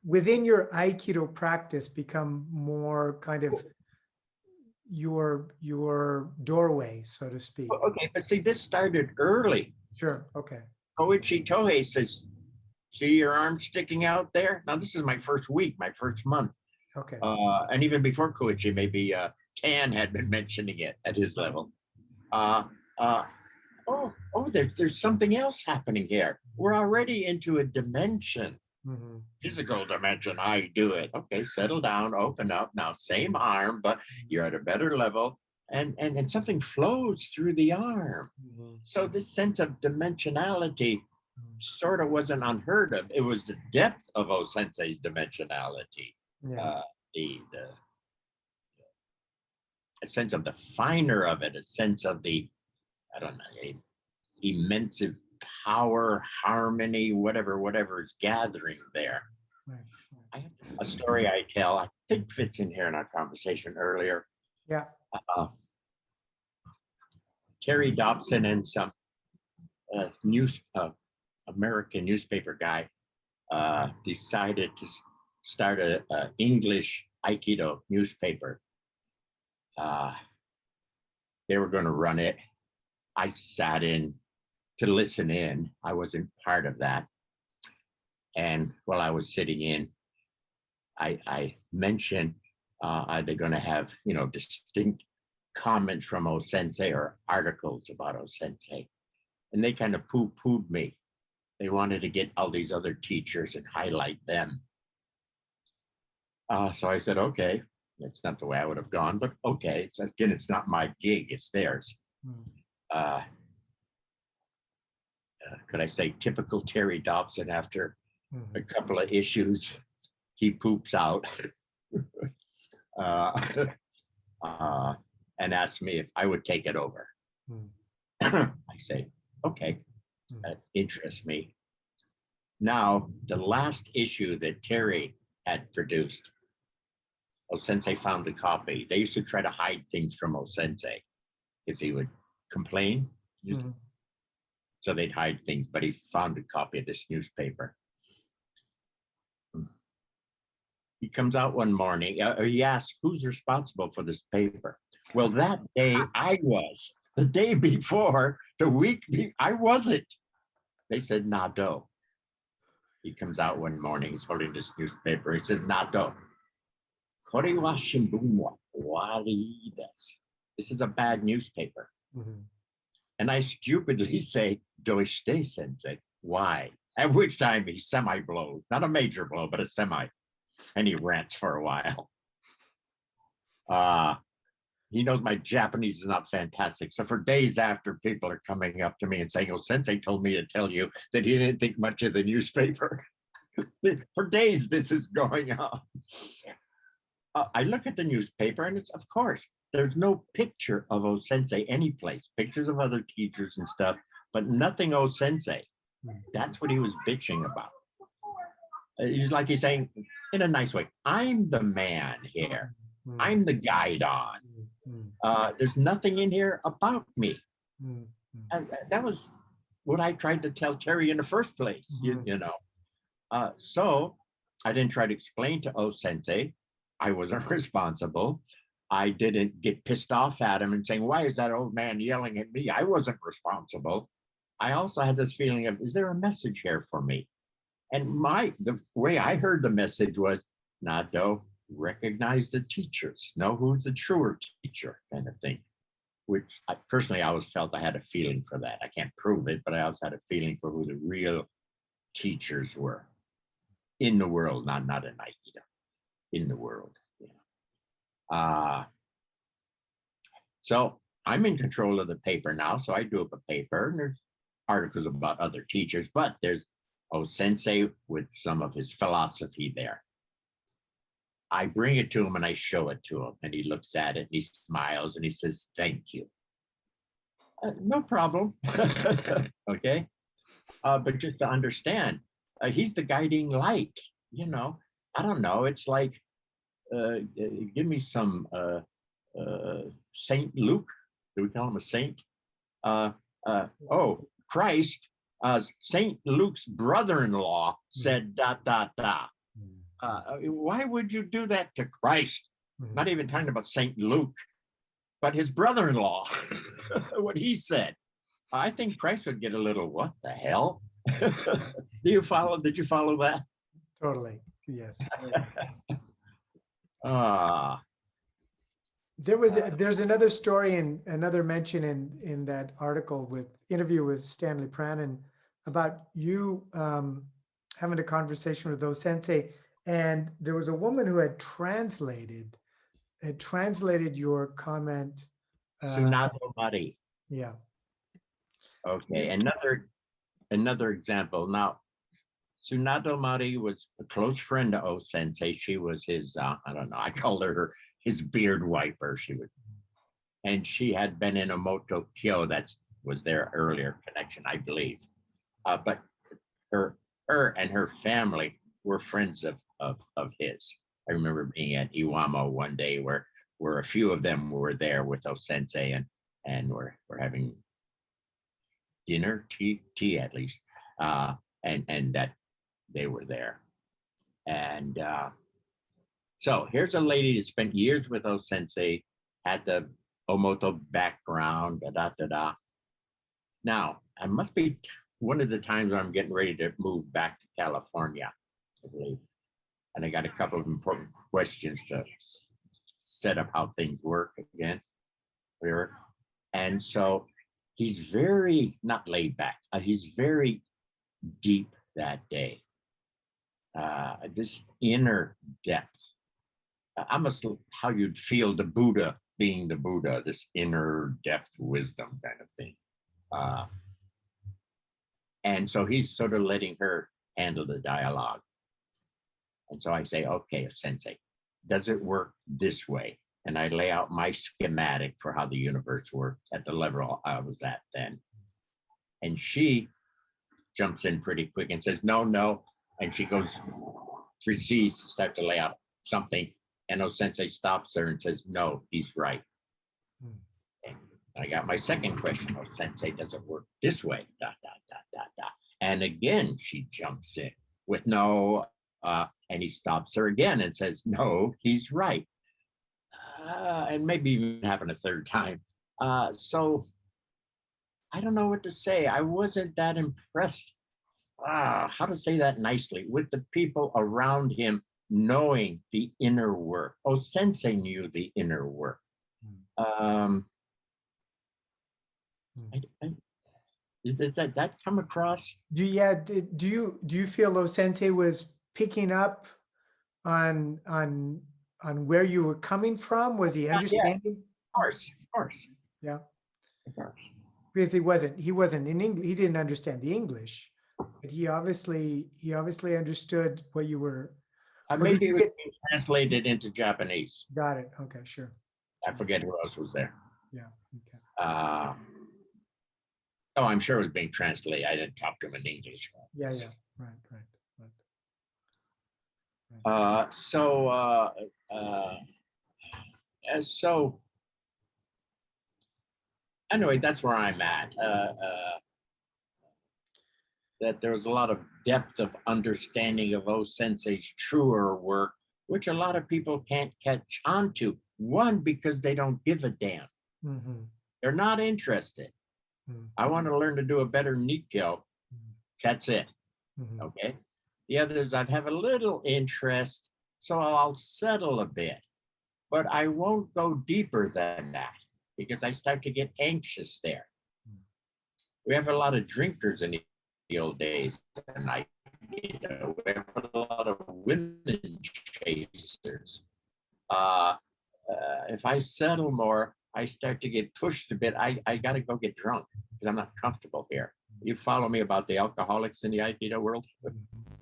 within your Aikido practice become more kind of your doorway, so to speak? Okay, but see, this started early. Sure. Okay. Koichi Tohei says, "See your arm sticking out there?" Now, this is my first week, my first month. Okay. And even before Koichi, maybe Tan had been mentioning it at his level. Uh, there's something else happening here. We're already into a dimension, Mhm. physical dimension. I do it. Okay, settle down, open up. Now, same arm, but you're at a better level, and something flows through the arm. Mhm. So this sense of dimensionality sort of wasn't unheard of. It was the depth of O-sensei's dimensionality. Yeah. The a sense of the finer of it, a sense of the, I don't know, immense power, harmony, whatever is gathering there. Right. I have a story I tell, I think fits in here in our conversation earlier. Yeah. Terry Dobson and some American newspaper guy decided to start a English Aikido newspaper. They were going to run it. I sat in to listen in. I wasn't part of that. And while I was sitting in, I mentioned, are they going to have, distinct comments from O-sensei or articles about O-sensei? And they kind of poo-pooed me. They wanted to get all these other teachers and highlight them. So I said, okay, that's not the way I would have gone, but okay. So again, it's not my gig, it's theirs. Could I say typical Terry Dobson after a couple of issues, he poops out and asks me if I would take it over. I say, okay, that interests me. Now, the last issue that Terry had produced, O-sensei found a copy. They used to try to hide things from O-sensei because he would complain. Mhm. So they'd hide things, but he found a copy of this newspaper. He comes out one morning, he asks, who's responsible for this paper? Well, that day I was. The day before, the week, I wasn't. They said, Nado. He comes out one morning, he's holding this newspaper. He says, Nado, kore wa shimbun wa owari desu. This is a bad newspaper. Mhm. And I stupidly say, Doishite sensei, why? At which time he semi-blows, not a major blow, but a semi. And he rants for a while. He knows my Japanese is not fantastic. So for days after, people are coming up to me and saying, oh, Sensei told me to tell you that he didn't think much of the newspaper. For days, this is going on. I look at the newspaper and it's, of course, there's no picture of O-sensei anyplace, pictures of other teachers and stuff, but nothing O-sensei. That's what he was bitching about. He's like he's saying, in a nice way, I'm the man here. I'm the guide on. There's nothing in here about me. And that was what I tried to tell Terry in the first place, you know. So I didn't try to explain to O-sensei. I wasn't responsible. I didn't get pissed off at him and saying, why is that old man yelling at me? I wasn't responsible. I also had this feeling of, is there a message here for me? And the way I heard the message was, Nado, recognize the teachers, know who's the truer teacher, kind of thing. Which I personally always felt I had a feeling for that. I can't prove it, but I also had a feeling for who the real teachers were in the world, not in Aikido, in the world. So I'm in control of the paper now. So I do up a paper, and there's articles about other teachers, but there's O-sensei with some of his philosophy there. I bring it to him and I show it to him, and he looks at it and he smiles and he says, thank you. No problem. Okay. But just to understand, he's the guiding light, you know. I don't know. It's like, give me some Saint Luke. Do we call him a saint? Oh, Christ. Saint Luke's brother-in-law said ... Why would you do that to Christ? Not even talking about Saint Luke, but his brother-in-law, what he said. I think Christ would get a little, what the hell? Did you follow that? Totally, yes. There's another story and another mention in that article with interview with Stanley Pranin about you having a conversation with O-sensei, and there was a woman who had translated your comment. Tsunato Mari. Yeah. Okay, another example. Now, Tsunato Mari was a close friend of O-sensei. She was his, I don't know, I called her his beard wiper. And she had been in a Moto Kyo, that was their earlier connection, I believe. But her and her family were friends of his. I remember being at Iwamo one day where a few of them were there with O-sensei and we're having dinner, tea at least, and that they were there. And so here's a lady that spent years with O-sensei, had the Omoto background, Now, I must be one of the times when I'm getting ready to move back to California, I believe. And I got a couple of important questions to set up how things work again. And so he's very, not laid back, he's very deep that day. This inner depth, almost how you'd feel the Buddha being the Buddha, this inner depth wisdom kind of thing. And so he's sort of letting her handle the dialogue. And so I say, okay, Sensei, does it work this way? And I lay out my schematic for how the universe works at the level I was at then. And she jumps in pretty quick and says, no, no. And she goes, proceeds to start to lay out something. And Sensei stops her and says, no, he's right. Hmm. And I got my second question. Sensei, does it work this way? Dot, dot, dot, dot, dot. And again, she jumps in with no, and he stops her again and says, no, he's right. And maybe even happen a third time. So I don't know what to say. I wasn't that impressed. How to say that nicely, with the people around him knowing the inner work. Sensei knew the inner work. Did that come across? Do you feel Sensei was picking up on where you were coming from? Was he understanding? Of course. Yeah. Of course. Because he wasn't in English. He didn't understand the English, but he obviously understood what you were. Maybe it was being translated into Japanese. Got it. Okay, sure. I forget who else was there. Yeah. Okay. I'm sure it was being translated. I didn't talk to him in English. Yeah. Right. So anyway, that's where I'm at. That there was a lot of depth of understanding of Sensei's truer work, which a lot of people can't catch on to. One, because they don't give a damn. Mm-hmm. They're not interested. Mm-hmm. I want to learn to do a better Nikkyo. Mm-hmm. That's it. Mm-hmm. Okay. The others, I'd have a little interest, so I'll settle a bit. But I won't go deeper than that because I start to get anxious there. Mm-hmm. We have a lot of drinkers in the old days, and we have a lot of women chasers. If I settle more, I start to get pushed a bit. I got to go get drunk because I'm not comfortable here. You follow me about the alcoholics in the Aikido world,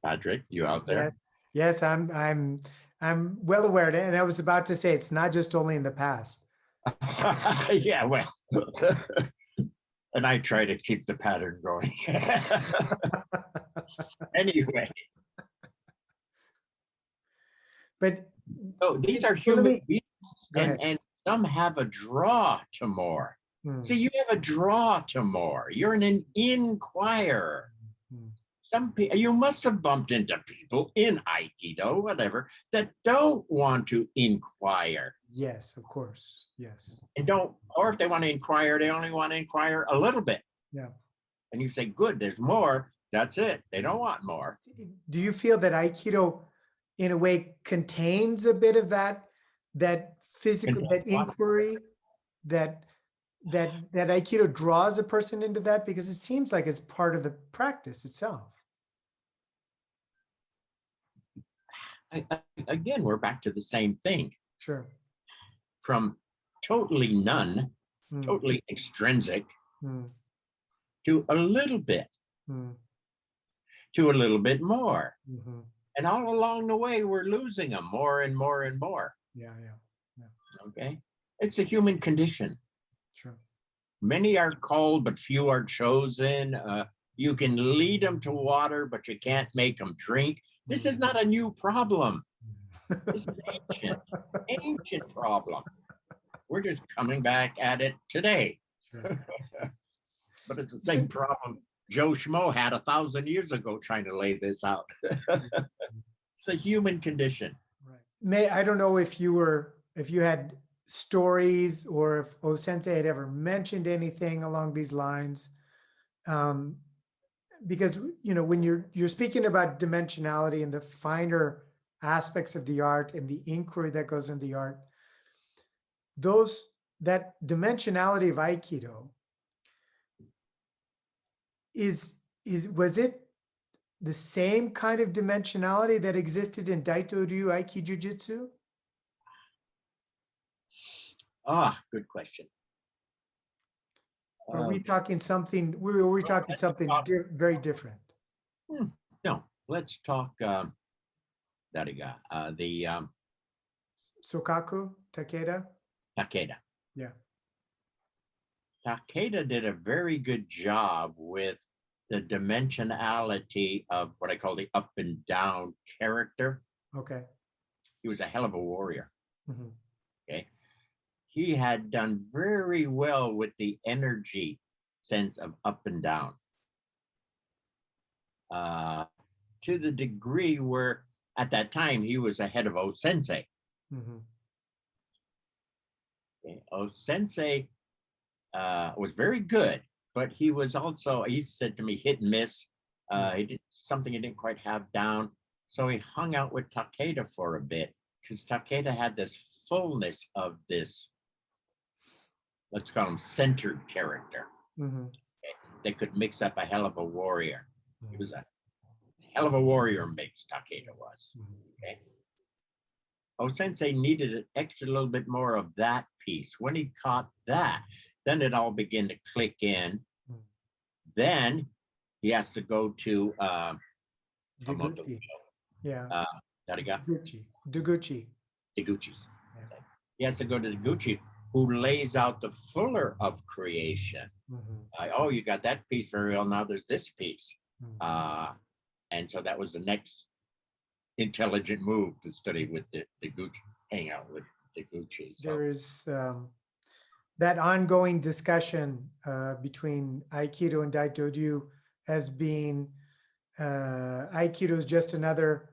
Patrick? You out there? Yes, I'm well aware of it, and I was about to say it's not just only in the past. Yeah, well. And I try to keep the pattern going. Anyway. But these are human beings, and some have a draw to more. See, you have a draw to more. You're an inquirer. Some people, you must have bumped into people in Aikido, whatever, that don't want to inquire. Yes, of course. Yes. And or if they want to inquire, they only want to inquire a little bit. Yeah. And you say, good, there's more. That's it. They don't want more. Do you feel that Aikido, in a way, contains a bit of that physical, that inquiry, that Aikido draws a person into that? Because it seems like it's part of the practice itself. Again, we're back to the same thing. Sure. From totally none, totally extrinsic, to a little bit, to a little bit more. Mm-hmm. And all along the way, we're losing them more and more and more. Yeah. Okay. It's a human condition. Sure. Many are called, but few are chosen. You can lead them to water, but you can't make them drink. This is not a new problem. This is ancient problem. We're just coming back at it today. Sure. But it's the same problem Joe Schmo had 1,000 years ago trying to lay this out. It's a human condition. Right. I don't know if you had stories or if Sensei had ever mentioned anything along these lines. Because when you're speaking about dimensionality and the finer aspects of the art and the inquiry that goes into the art, that dimensionality of Aikido was it the same kind of dimensionality that existed in Daito-ryu Aiki-Jiu-Jitsu? Good question. Are we talking something? Were we talking something very different? No, let's talk. The Sokaku Takeda. Takeda. Yeah. Takeda did a very good job with the dimensionality of what I call the up and down character. Okay. He was a hell of a warrior. Mhm. Okay. He had done very well with the energy sense of up and down. To the degree where at that time he was ahead of O Sensei. Mhm. Okay. O Sensei was very good, but he was also, he said to me, hit and miss. He did something he didn't quite have down. So he hung out with Takeda for a bit because Takeda had this fullness of this, let's call him centered character. Mhm. They could mix up a hell of a warrior. He Mhm. was a hell of a warrior mix, Takeda was. Mhm. Okay. O Sensei needed an extra little bit more of that piece. When he caught that, then it all began to click in. Mhm. Then he has to go to Deguchi. Yeah. Dariga, Deguchi. Deguchi's. Yeah. He has to go to Deguchi, who lays out the fuller of creation. Mhm. Oh, you got that piece very well. Now there's this piece. Mhm. And so that was the next intelligent move to study with the Deguchi, hang out with Deguchi. So There is that ongoing discussion between Aikido and Daito-ryu as being Aikido is just another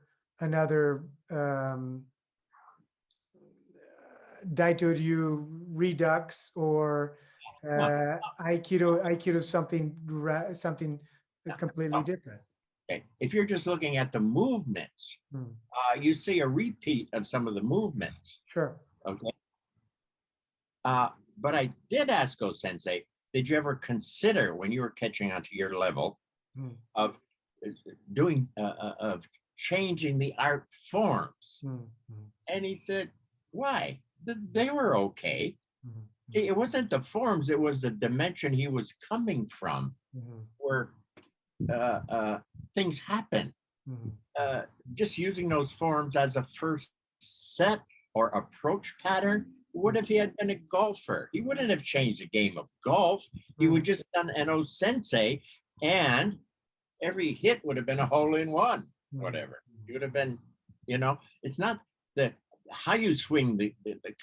Daito-ryu redux, or Aikido is something something yeah. completely different. Okay. If you're just looking at the movements, Hmm. you see a repeat of some of the movements. Sure. Okay. But I did ask O Sensei, did you ever consider when you were catching on to your level Hmm. of doing, of changing the art forms? Hmm. Hmm. And he said, why? They were okay. Hmm. It wasn't the forms, it was the dimension he was coming from Hmm. where things happen. Hmm. Just using those forms as a first set or approach pattern. What if he had been a golfer? He wouldn't have changed the game of golf. He would just done an O Sensei, and every hit would have been a hole in one, whatever. He would have been, it's not the how you swing the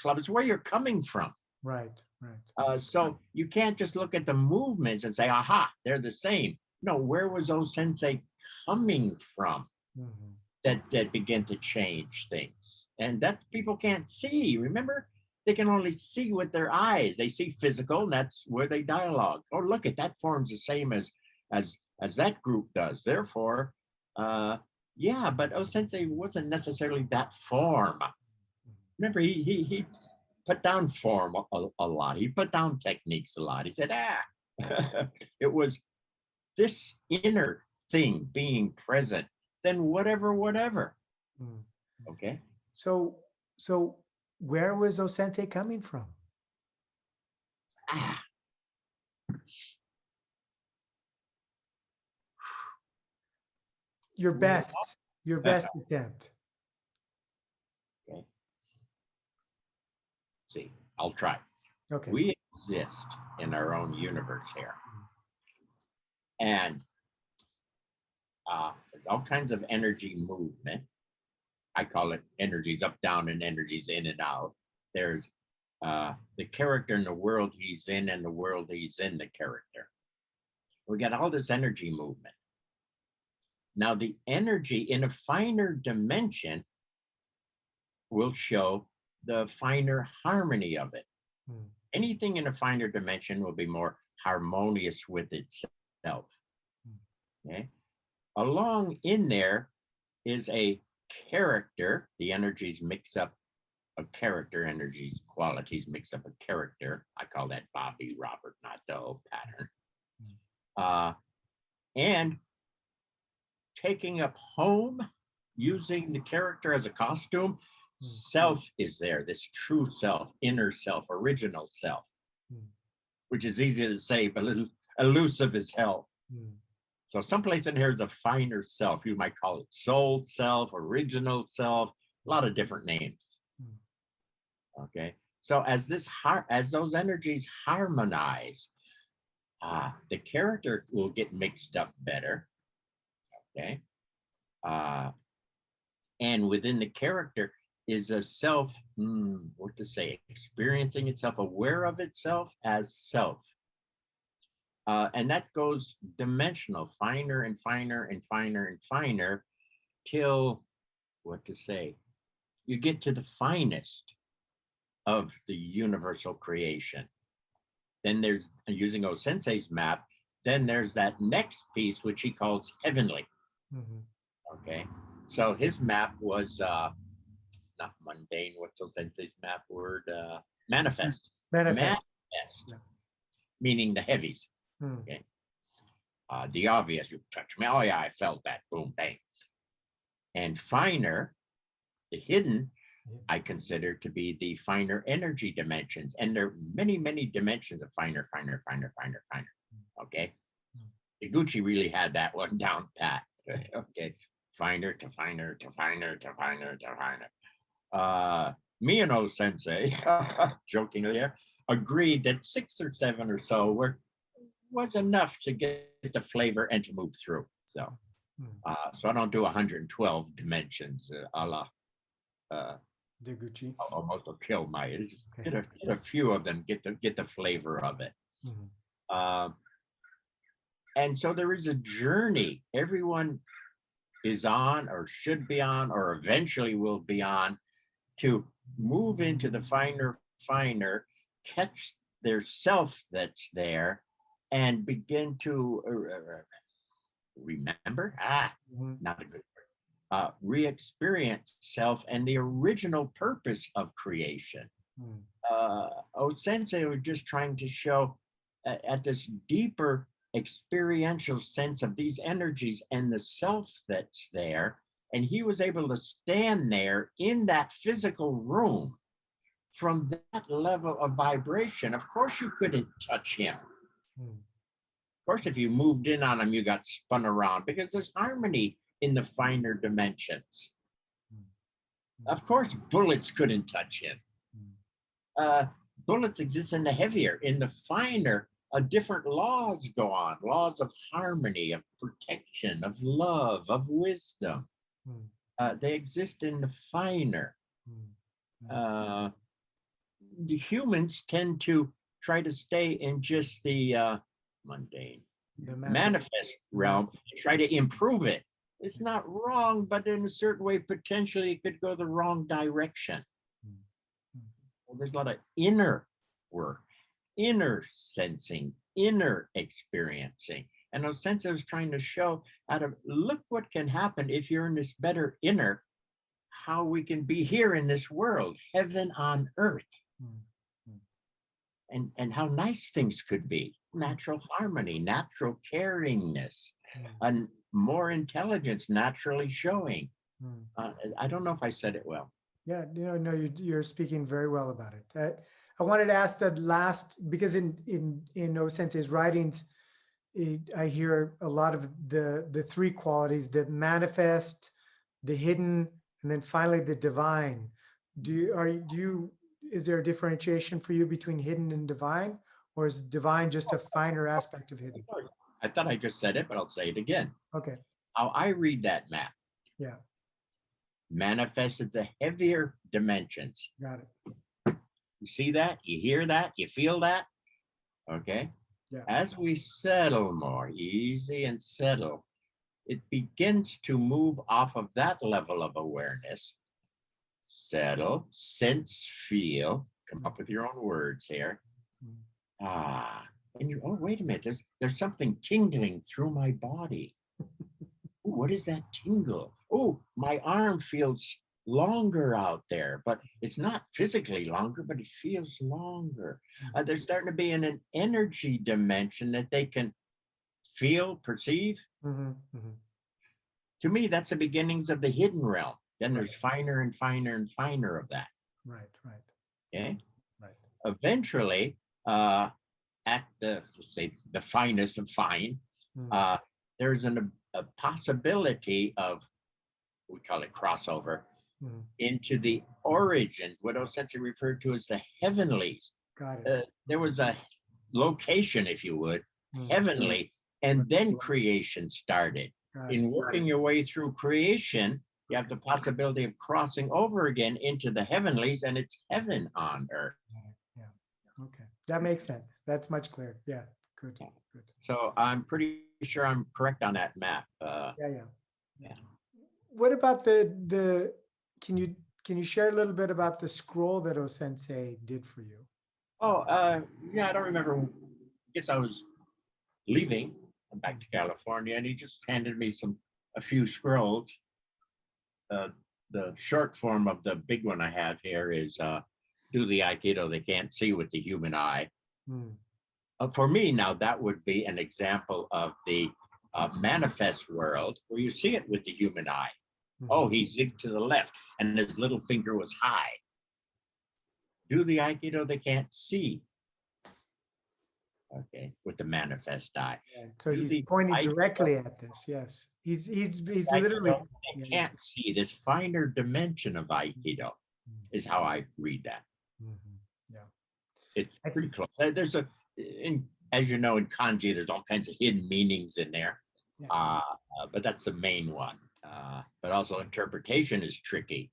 club, it's where you're coming from. Right. Right. So you can't just look at the movements and say, aha, they're the same. No, where was O Sensei coming from? Mhm. That begin to change things, and that people can't see. Remember, they can only see with their eyes. They see physical, and that's where they dialogue. Oh, look at that form's the same as that group does. Therefore, yeah, but O Sensei wasn't necessarily that form. Remember, he put down form a lot. He put down techniques a lot. He said, it was this inner thing being present, then whatever. Mm. Okay. So where was Osensei coming from? Ah, Your we best attempt. okay. See, I'll try. Okay. We exist in our own universe here, and there's all kinds of energy movement. I call it energies up, down, and energies in and out. There's the character in the world he's in, and the world he's in, the character. We got all this energy movement. Now, the energy in a finer dimension will show the finer harmony of it. Mm. Anything in a finer dimension will be more harmonious with itself. Okay. Along in there is a character. The energies mix up a character, energies, qualities mix up a character. I call that Bobby Robert Nadeau pattern. And taking up home, using the character as a costume, self is there, this true self, inner self, original self, which is easy to say, but elusive as hell. So someplace in here is a finer self. You might call it soul self, original self, a lot of different names. Okay. So as those energies harmonize, the character will get mixed up better. Okay. And within the character is a self, what to say, experiencing itself, aware of itself as self. And that goes dimensional, finer and finer and finer and finer till, what to say, you get to the finest of the universal creation. Then there's, using O Sensei's map, then there's that next piece, which he calls heavenly. Okay. So his map was not mundane, what's O Sensei's map word? Manifest. Manifest. Yeah. Meaning the heavies. Okay. The obvious, you touch me. Oh yeah, I felt that. Boom, bang. And finer, the hidden, I consider to be the finer energy dimensions. And there are many, many dimensions of finer, finer, finer, finer, finer. Okay. Iguchi really had that one down pat. Okay. Finer to finer to finer to finer to finer. Me and O Sensei, jokingly here, agreed that 6 or 7 or so was enough to get the flavor and to move through. So, so I don't do 112 dimensions a la Deguchi. almost will kill my. Just get a few of them, get the flavor of it. And so there is a journey everyone is on, or should be on, or eventually will be on, to move into the finer, catch their self that's there, and begin to remember. Not a good word. Re-experience self and the original purpose of creation. O Sensei was just trying to show at this deeper experiential sense of these energies and the self that's there. And he was able to stand there in that physical room from that level of vibration. Of course, you couldn't touch him. Of course, if you moved in on him, you got spun around, because there's harmony in the finer dimensions. Of course, bullets couldn't touch him. Bullets exist in the heavier, in the finer. Different laws go on, laws of harmony, of protection, of love, of wisdom. They exist in the finer. The humans tend to try to stay in just the mundane, the manifest realm, try to improve it. It's not wrong, but in a certain way, potentially it could go the wrong direction. Well, there's a lot of inner work, inner sensing, inner experiencing. And O Sensei was trying to show how to look what can happen if you're in this better inner, how we can be here in this world, heaven on earth. And how nice things could be. Natural harmony, natural caringness, and more intelligence naturally showing. I don't know if I said it well. Yeah, no, you're speaking very well about it. I wanted to ask that last, because in O Sensei's writings, I hear a lot of the 3 qualities: the manifest, the hidden, and then finally the divine. Is there a differentiation for you between hidden and divine, or is divine just a finer aspect of hidden? I thought I just said it, but I'll say it again. Okay. How I read that map. Yeah. Manifested the heavier dimensions. Got it. You see that? You hear that? You feel that? Okay. Yeah. As we settle more, easy and settle, it begins to move off of that level of awareness. Settle, sense, feel. Come up with your own words here. And oh, wait a minute. There's something tingling through my body. Ooh, what is that tingle? Oh, my arm feels longer out there, but it's not physically longer, but it feels longer. They're starting to be in an energy dimension that they can feel, perceive. To me, that's the beginnings of the hidden realm. Then there's finer and finer and finer of that. Right. Okay. Right. Eventually, at the finest of fine, there's a possibility of, we call it crossover, into the origin, what O Sensei referred to as the heavenlies. Got it. There was a location, if you would, heavenly, and then creation started. Got it. In working your way through creation, you have the possibility of crossing over again into the heavenlies, and it's heaven on earth. Got it. Yeah. Okay. That makes sense. That's much clearer. Yeah. Good. Yeah. Good. So I'm pretty sure I'm correct on that map. Yeah. Yeah. Yeah. What about the can you share a little bit about the scroll that O-sensei did for you? Oh, yeah, I don't remember. I guess I was leaving back to California, and he just handed me a few scrolls. The short form of the big one I have here is do the Aikido they can't see with the human eye. Hmm. For me, now that would be an example of the manifest world where you see it with the human eye. Oh, he zigged to the left, and his little finger was high. Do the Aikido they can't see. Okay, with the manifest eye. Yeah. So Do he's the pointing Aikido directly at this. Yes. He's Aikido literally. they Yeah, yeah. can't see. This finer dimension of Aikido is how I read that. Yeah. It's I pretty think. close. There's as you know, in kanji, there's all kinds of hidden meanings in there. Yeah. But that's the main one. But also interpretation is tricky.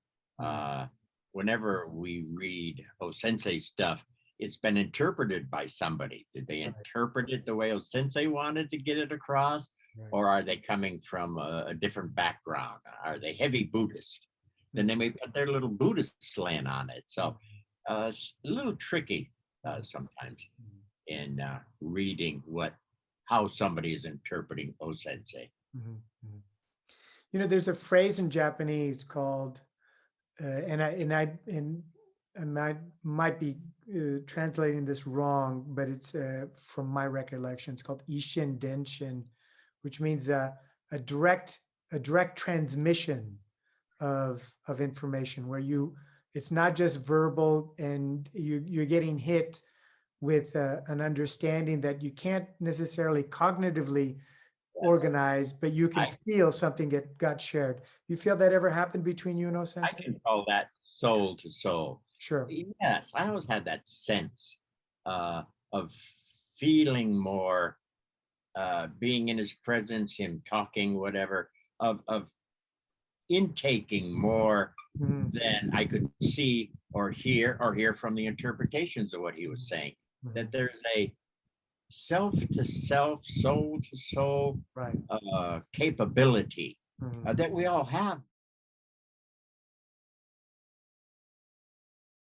Whenever we read O-sensei stuff, it's been interpreted by somebody. Did they Right. interpret it the way O-sensei wanted to get it across? Right. Or are they coming from a different background? Are they heavy Buddhist? Then they may put their little Buddhist slant on it. So it's a little tricky sometimes in reading how somebody is interpreting O-sensei. You know, there's a phrase in Japanese called, and I might be translating this wrong, but it's from my recollection. It's called Ishin Denshin, which means a direct transmission of information, where it's not just verbal, and you're getting hit with an understanding that you can't necessarily cognitively organize, but you can feel something got shared. You feel that ever happened between you and I O-sensei? can call that soul to soul. Sure. Yes, I always had that sense of feeling more, being in his presence, him talking, whatever, of intaking more than I could see or hear from the interpretations of what he was saying. That there's a self to self, soul to soul Right. capability that we all have